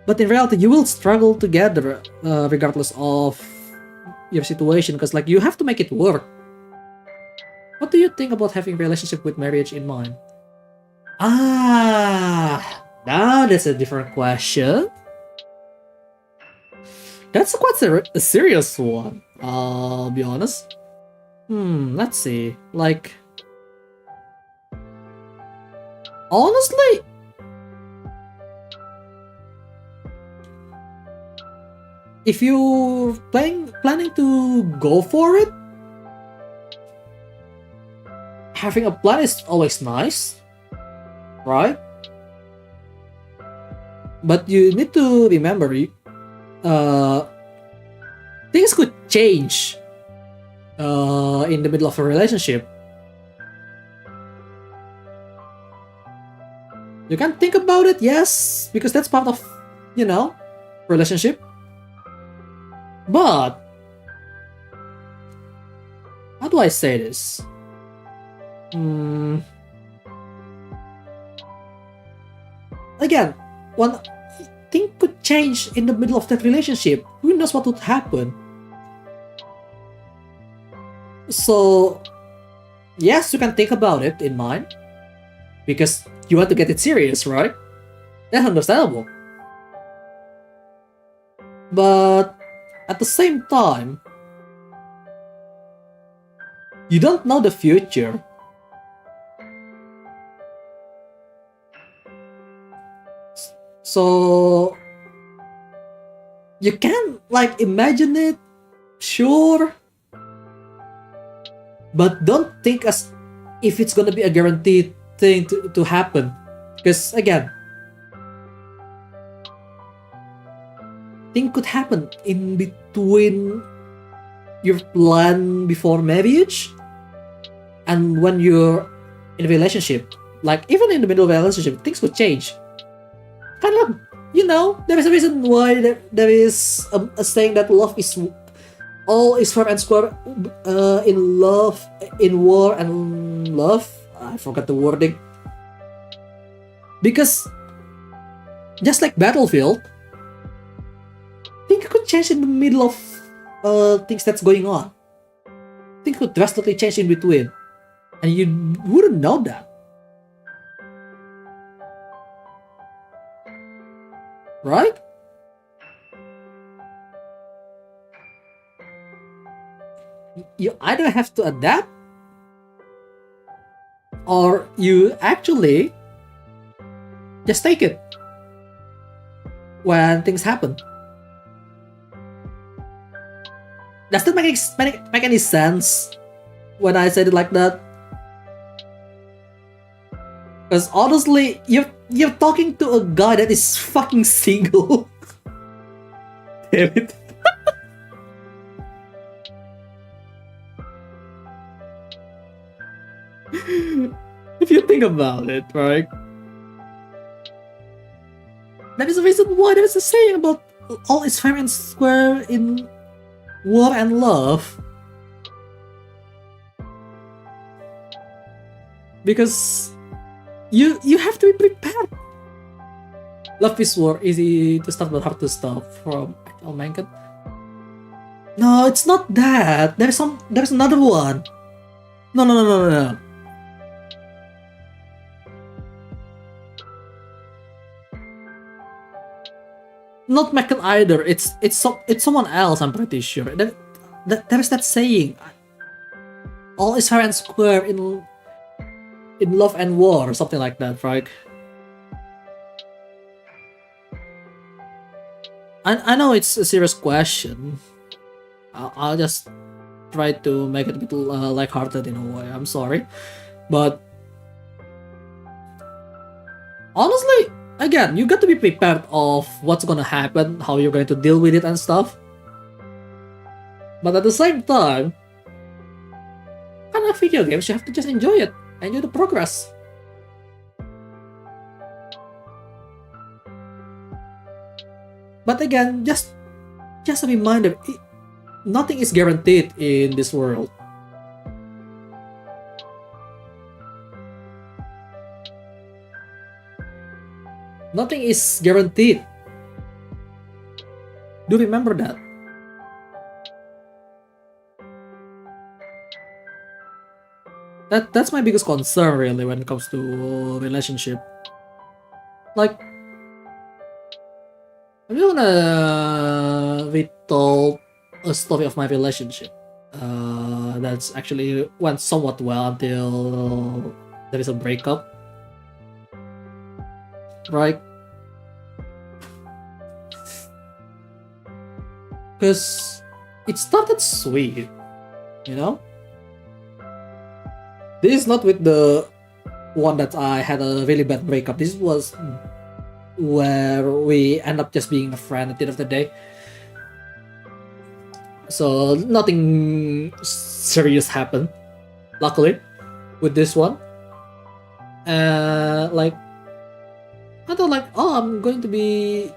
but in reality you will struggle together regardless of your situation, because like you have to make it work. What do you think about having a relationship with marriage in mind? Now that's a different question. That's quite a serious one, I'll be honest. Let's see. Like, honestly, if you're planning to go for it, having a plan is always nice, right? But you need to remember, things could change in the middle of a relationship. You can think about it, yes, because that's part of, relationship. But How do I say this? Again, one thing could change in the middle of that relationship. Who knows what would happen? So, yes, you can think about it in mind, because you want to get it serious, right? That's understandable. But at the same time, you don't know the future. So you can like imagine it, sure, but don't think as if it's gonna be a guaranteed thing to happen. Because again, thing could happen in between your plan before marriage and when you're in a relationship. Like even in the middle of a relationship, things could change. Kind of, there is a reason why there is a saying that love is all is fair and square in love, in war and love. I forgot the wording. Because just like Battlefield, things could change in the middle of things that's going on. Things could drastically change in between, and you wouldn't know that. Right? You either have to adapt, or you actually just take it when things happen. Does that make any sense when I said it like that? Because honestly, you're talking to a guy that is fucking single. Damn it. If you think about it, right? That is the reason why there is a saying about all is fair and square in war and love. Because you have to be prepared. Love is war, easy to start but hard to stop. From oh my god. No, it's not that. There's another one. No. Not Mekan either. It's someone else. I'm pretty sure. There's that saying. All is fair and square in love and war, or something like that, right? I know it's a serious question. I'll just try to make it a bit lighthearted in a way. I'm sorry, but honestly, again, you got to be prepared of what's gonna happen, how you're going to deal with it and stuff. But at the same time, kind of video games, you have to just enjoy it. Enjoy the progress. But again, just a reminder, nothing is guaranteed in this world. Nothing is guaranteed. Do remember that. That's my biggest concern really when it comes to relationship. Like, I'm just gonna retell a story of my relationship. That's actually went somewhat well until there is a breakup. Right? Because it started sweet, This is not with the one that I had a really bad breakup. This was where we end up just being a friend at the end of the day. So nothing serious happened, luckily, with this one. Like, I thought like, oh, I'm going to be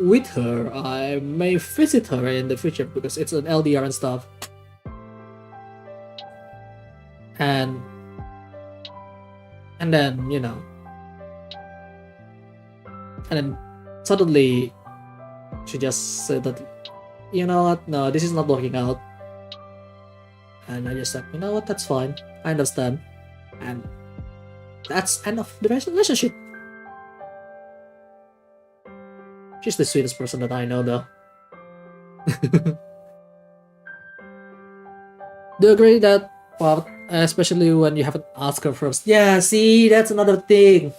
with her. I may visit her in the future because it's an LDR and stuff. and then and then suddenly she just said that, you know what, no, this is not working out. And I just said, you know what, that's fine, I understand. And that's end of the relationship. She's the sweetest person that I know, though. Do you agree that part, especially when you haven't asked her first? Yeah, see, that's another thing.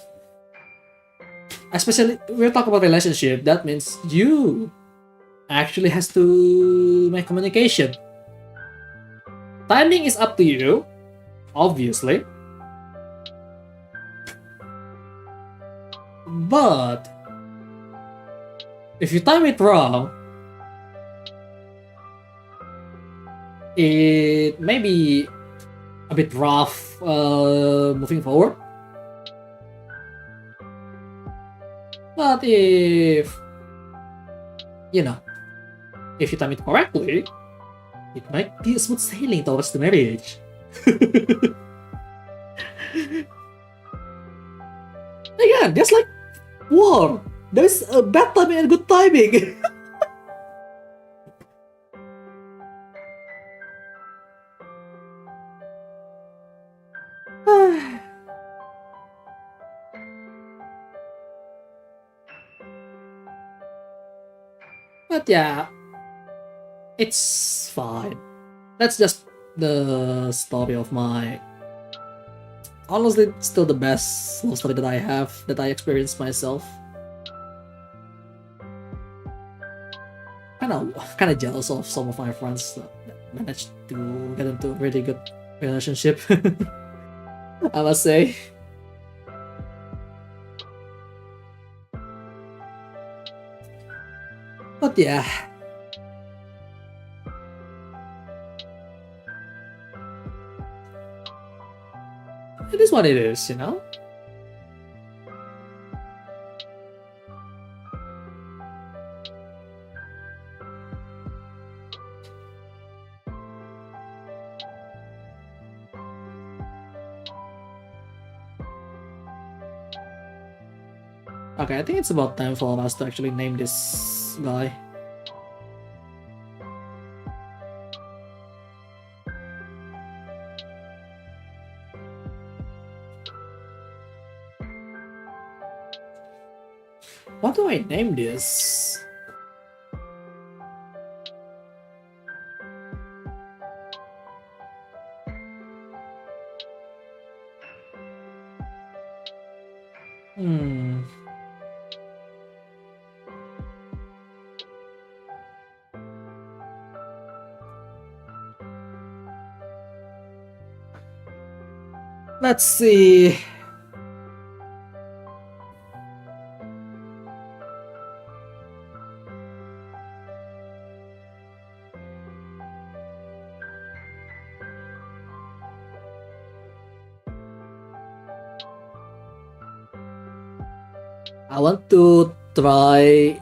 Especially we're talking about relationship, that means you actually has to make communication. Timing is up to you, obviously. But if you time it wrong, it may be a bit rough moving forward. But if if you time it correctly, it might be a smooth sailing towards the marriage. Again, just like war, there's a bad timing and good timing. But yeah, it's fine. That's just the story of my, honestly, still the best love story that I have, that I experienced myself. Kind of jealous of some of my friends that managed to get into a really good relationship. I must say. But yeah. It is what it is, you know? Okay, I think it's about time for us to actually name this guy. What do I name this? Let's see. I want to try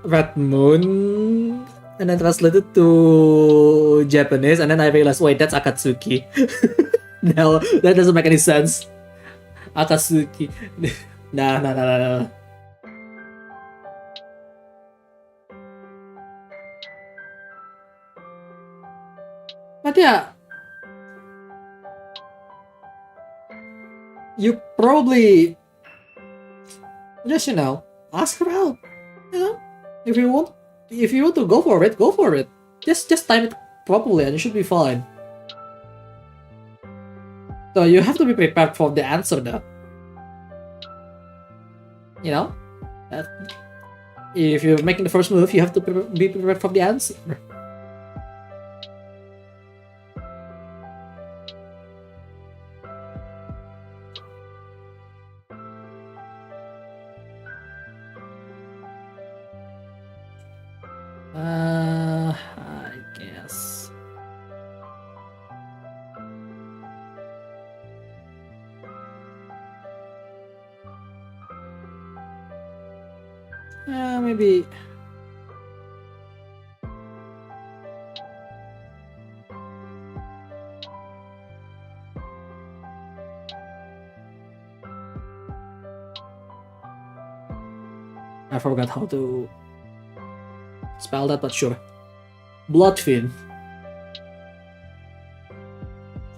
Red Moon and then translate it to Japanese, and then I realized, wait, that's Akatsuki. No, that doesn't make any sense. Akatsuki. Nah. But yeah, you probably just ask her out. If you want to go for it, go for it. Just time it properly, and you should be fine. So you have to be prepared for the answer, though. If you're making the first move, you have to be prepared for the answer. I guess. Maybe. I forgot how to spell that, but sure. Bloodfin.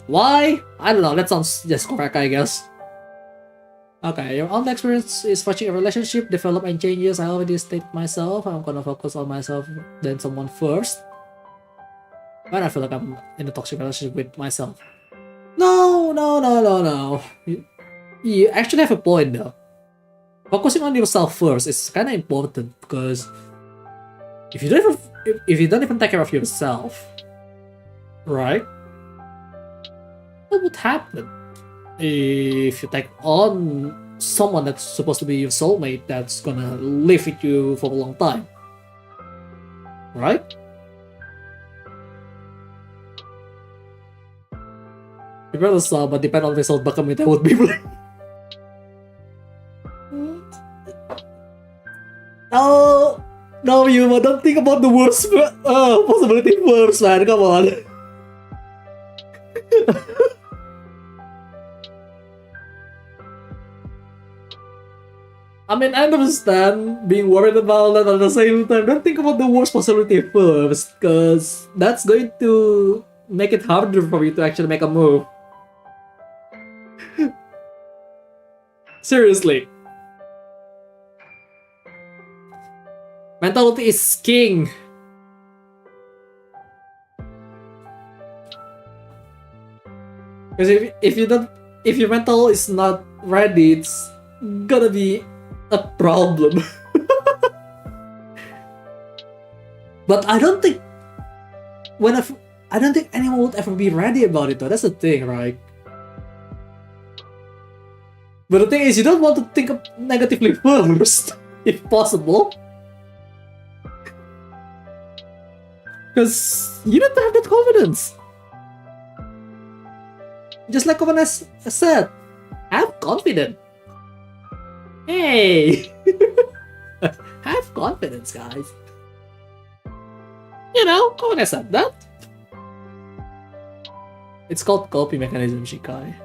Why? I don't know, that sounds just correct, I guess. Okay, your own experience is watching a relationship develop and changes. I already state myself. I'm gonna focus on myself than someone first. When I feel like I'm in a toxic relationship with myself. No. You actually have a point though. Focusing on yourself first is kind of important because if you don't even take care of yourself, right? What would happen if you take on someone that's supposed to be your soulmate that's gonna live with you for a long time, right? Regardless, but depend on result baka may would be playing. No, you don't think about the worst possibility first, man. Come on. I mean, I understand being worried about that at the same time. Don't think about the worst possibility first, because that's going to make it harder for you to actually make a move. Seriously. Mentality is king. Because if your mental is not ready, it's gonna be a problem. But I don't think anyone would ever be ready about it though. That's the thing, right? But the thing is, you don't want to think of negatively first, if possible. Because you don't have that confidence. Just like Kovan has said, have confidence. Hey! Have confidence, guys. You know, Kovan has said that. It's called copy mechanism, Shikai.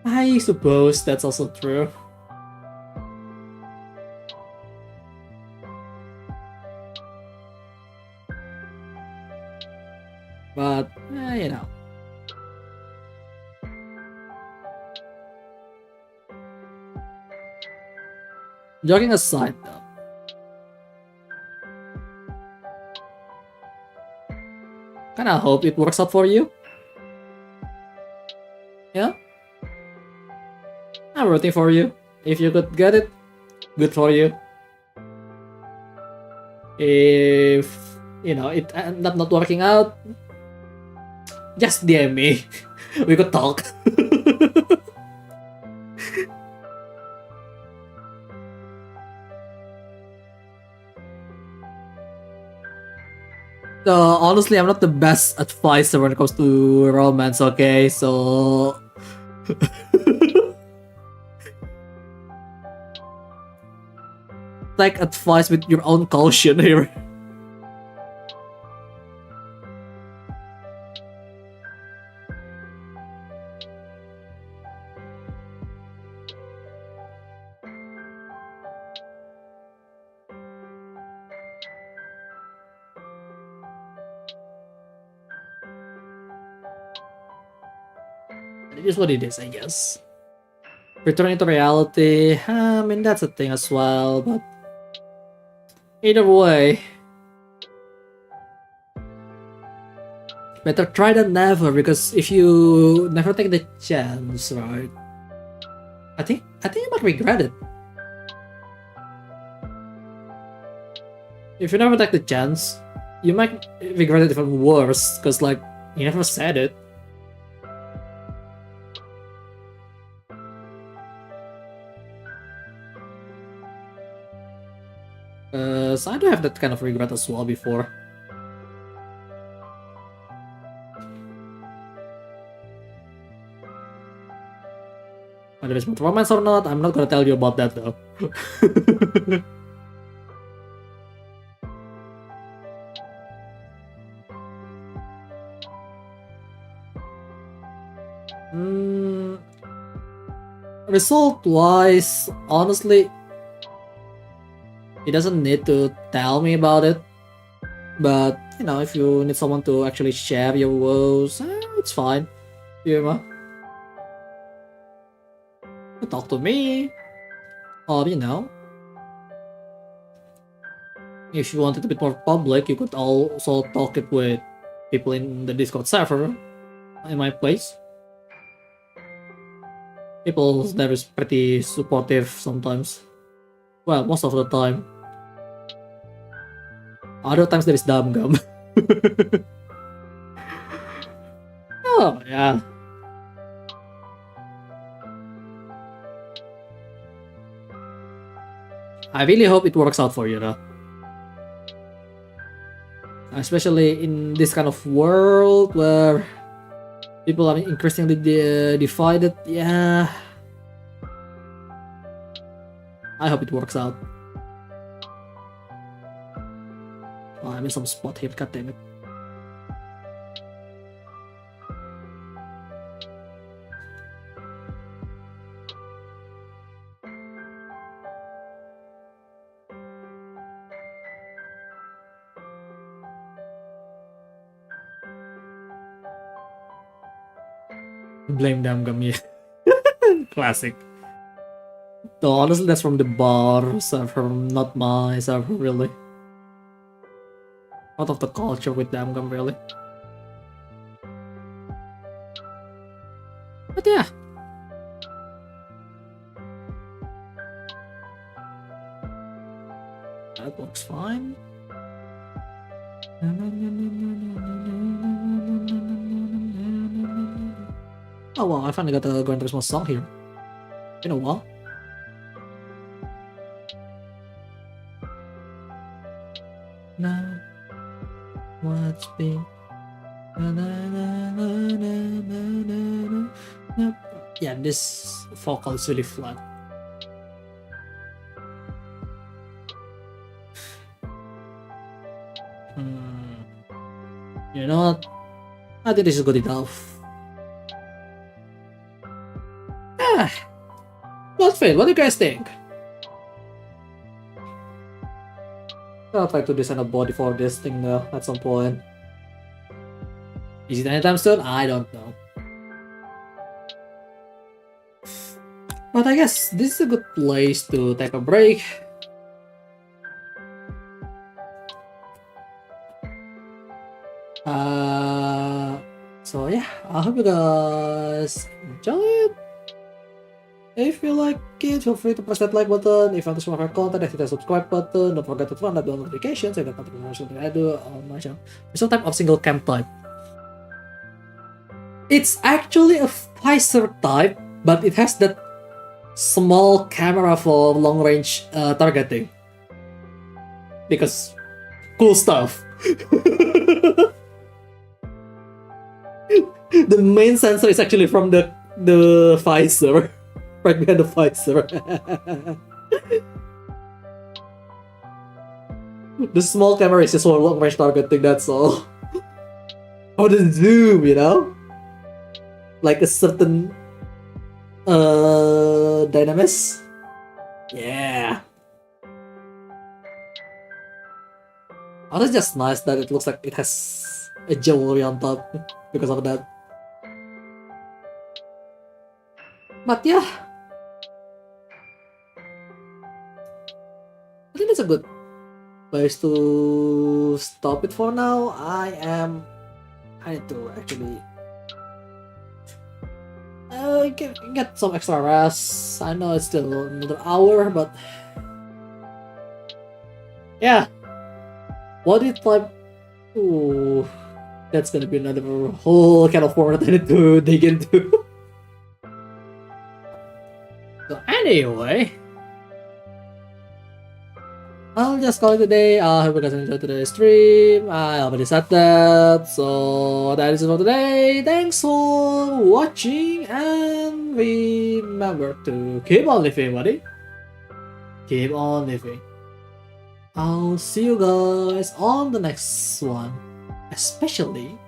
I suppose that's also true. But, you know. Joking aside, though. Kinda hope it works out for you. Yeah? I'm rooting for you. If you could get it, good for you. If, you know, it ended up not working out, just DM me. We could talk. So, honestly, I'm not the best advisor when it comes to romance, okay? So... Take advice with your own caution here. It is what it is, I guess. Returning to reality, I mean, that's a thing as well, but either way, better try than never, because if you never take the chance, right? I think you might regret it. If you never take the chance, you might regret it even worse, because like, you never said it. So I do have that kind of regret as well before. Whether it's romance or not, I'm not gonna tell you about that though. Result-wise, honestly, He doesn't need to tell me about it, but you know, if you need someone to actually share your woes, it's fine. You know, you talk to me, or you know, if you want it a bit more public, you could also talk it with people in the Discord server in my place. People there is pretty supportive sometimes. Well, most of the time. Other times there is dumb gum. Oh yeah. I really hope it works out for you though. Especially in this kind of world where people are increasingly divided. Yeah. I hope it works out. Oh, I missed some spot here, god damn it. Blame damn gum, yeah. Classic. Though honestly, that's from the bar server, not my server, really. Out of the culture with damn gum, really. But yeah. That works fine. Oh wow, I finally got the Gran Turismo song here. In a while. Now, what's been? Yeah, this vocal is really flat. You know what? I think this is good enough. Not fail. What do you guys think? I'll try to design a body for this thing though at some point. Is it anytime soon? I don't know. But I guess this is a good place to take a break. So yeah, I hope you guys enjoy it. If you like it, feel free to press that like button. If you want to see more content, hit the subscribe button. Don't forget to turn on the notifications so you get notifications when I do on my channel. There's some type of single cam type. It's actually a Pfizer type, but it has that small camera for long range targeting. Because cool stuff. The main sensor is actually from the Pfizer. Right behind the Pfizer. The small camera is just for long range targeting, that's all. Or the zoom, you know? Like a certain dynamis. Yeah. Oh, that's just nice that it looks like it has a jewelry on top because of that. But yeah, I think it's a good place to stop it for now. I need to actually get some extra rest. I know it's still another hour, but yeah. Body type. Ooh, that's gonna be another whole kind of format I need to dig into. So anyway, I'll just call it a day. I hope you guys enjoyed today's stream. I already said that. So that is it for today. Thanks for watching, and remember to keep on living, buddy. Keep on living. I'll see you guys on the next one, especially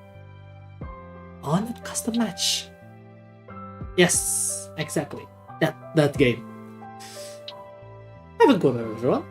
on a custom match. Yes, exactly. That game. Have a good one, everyone.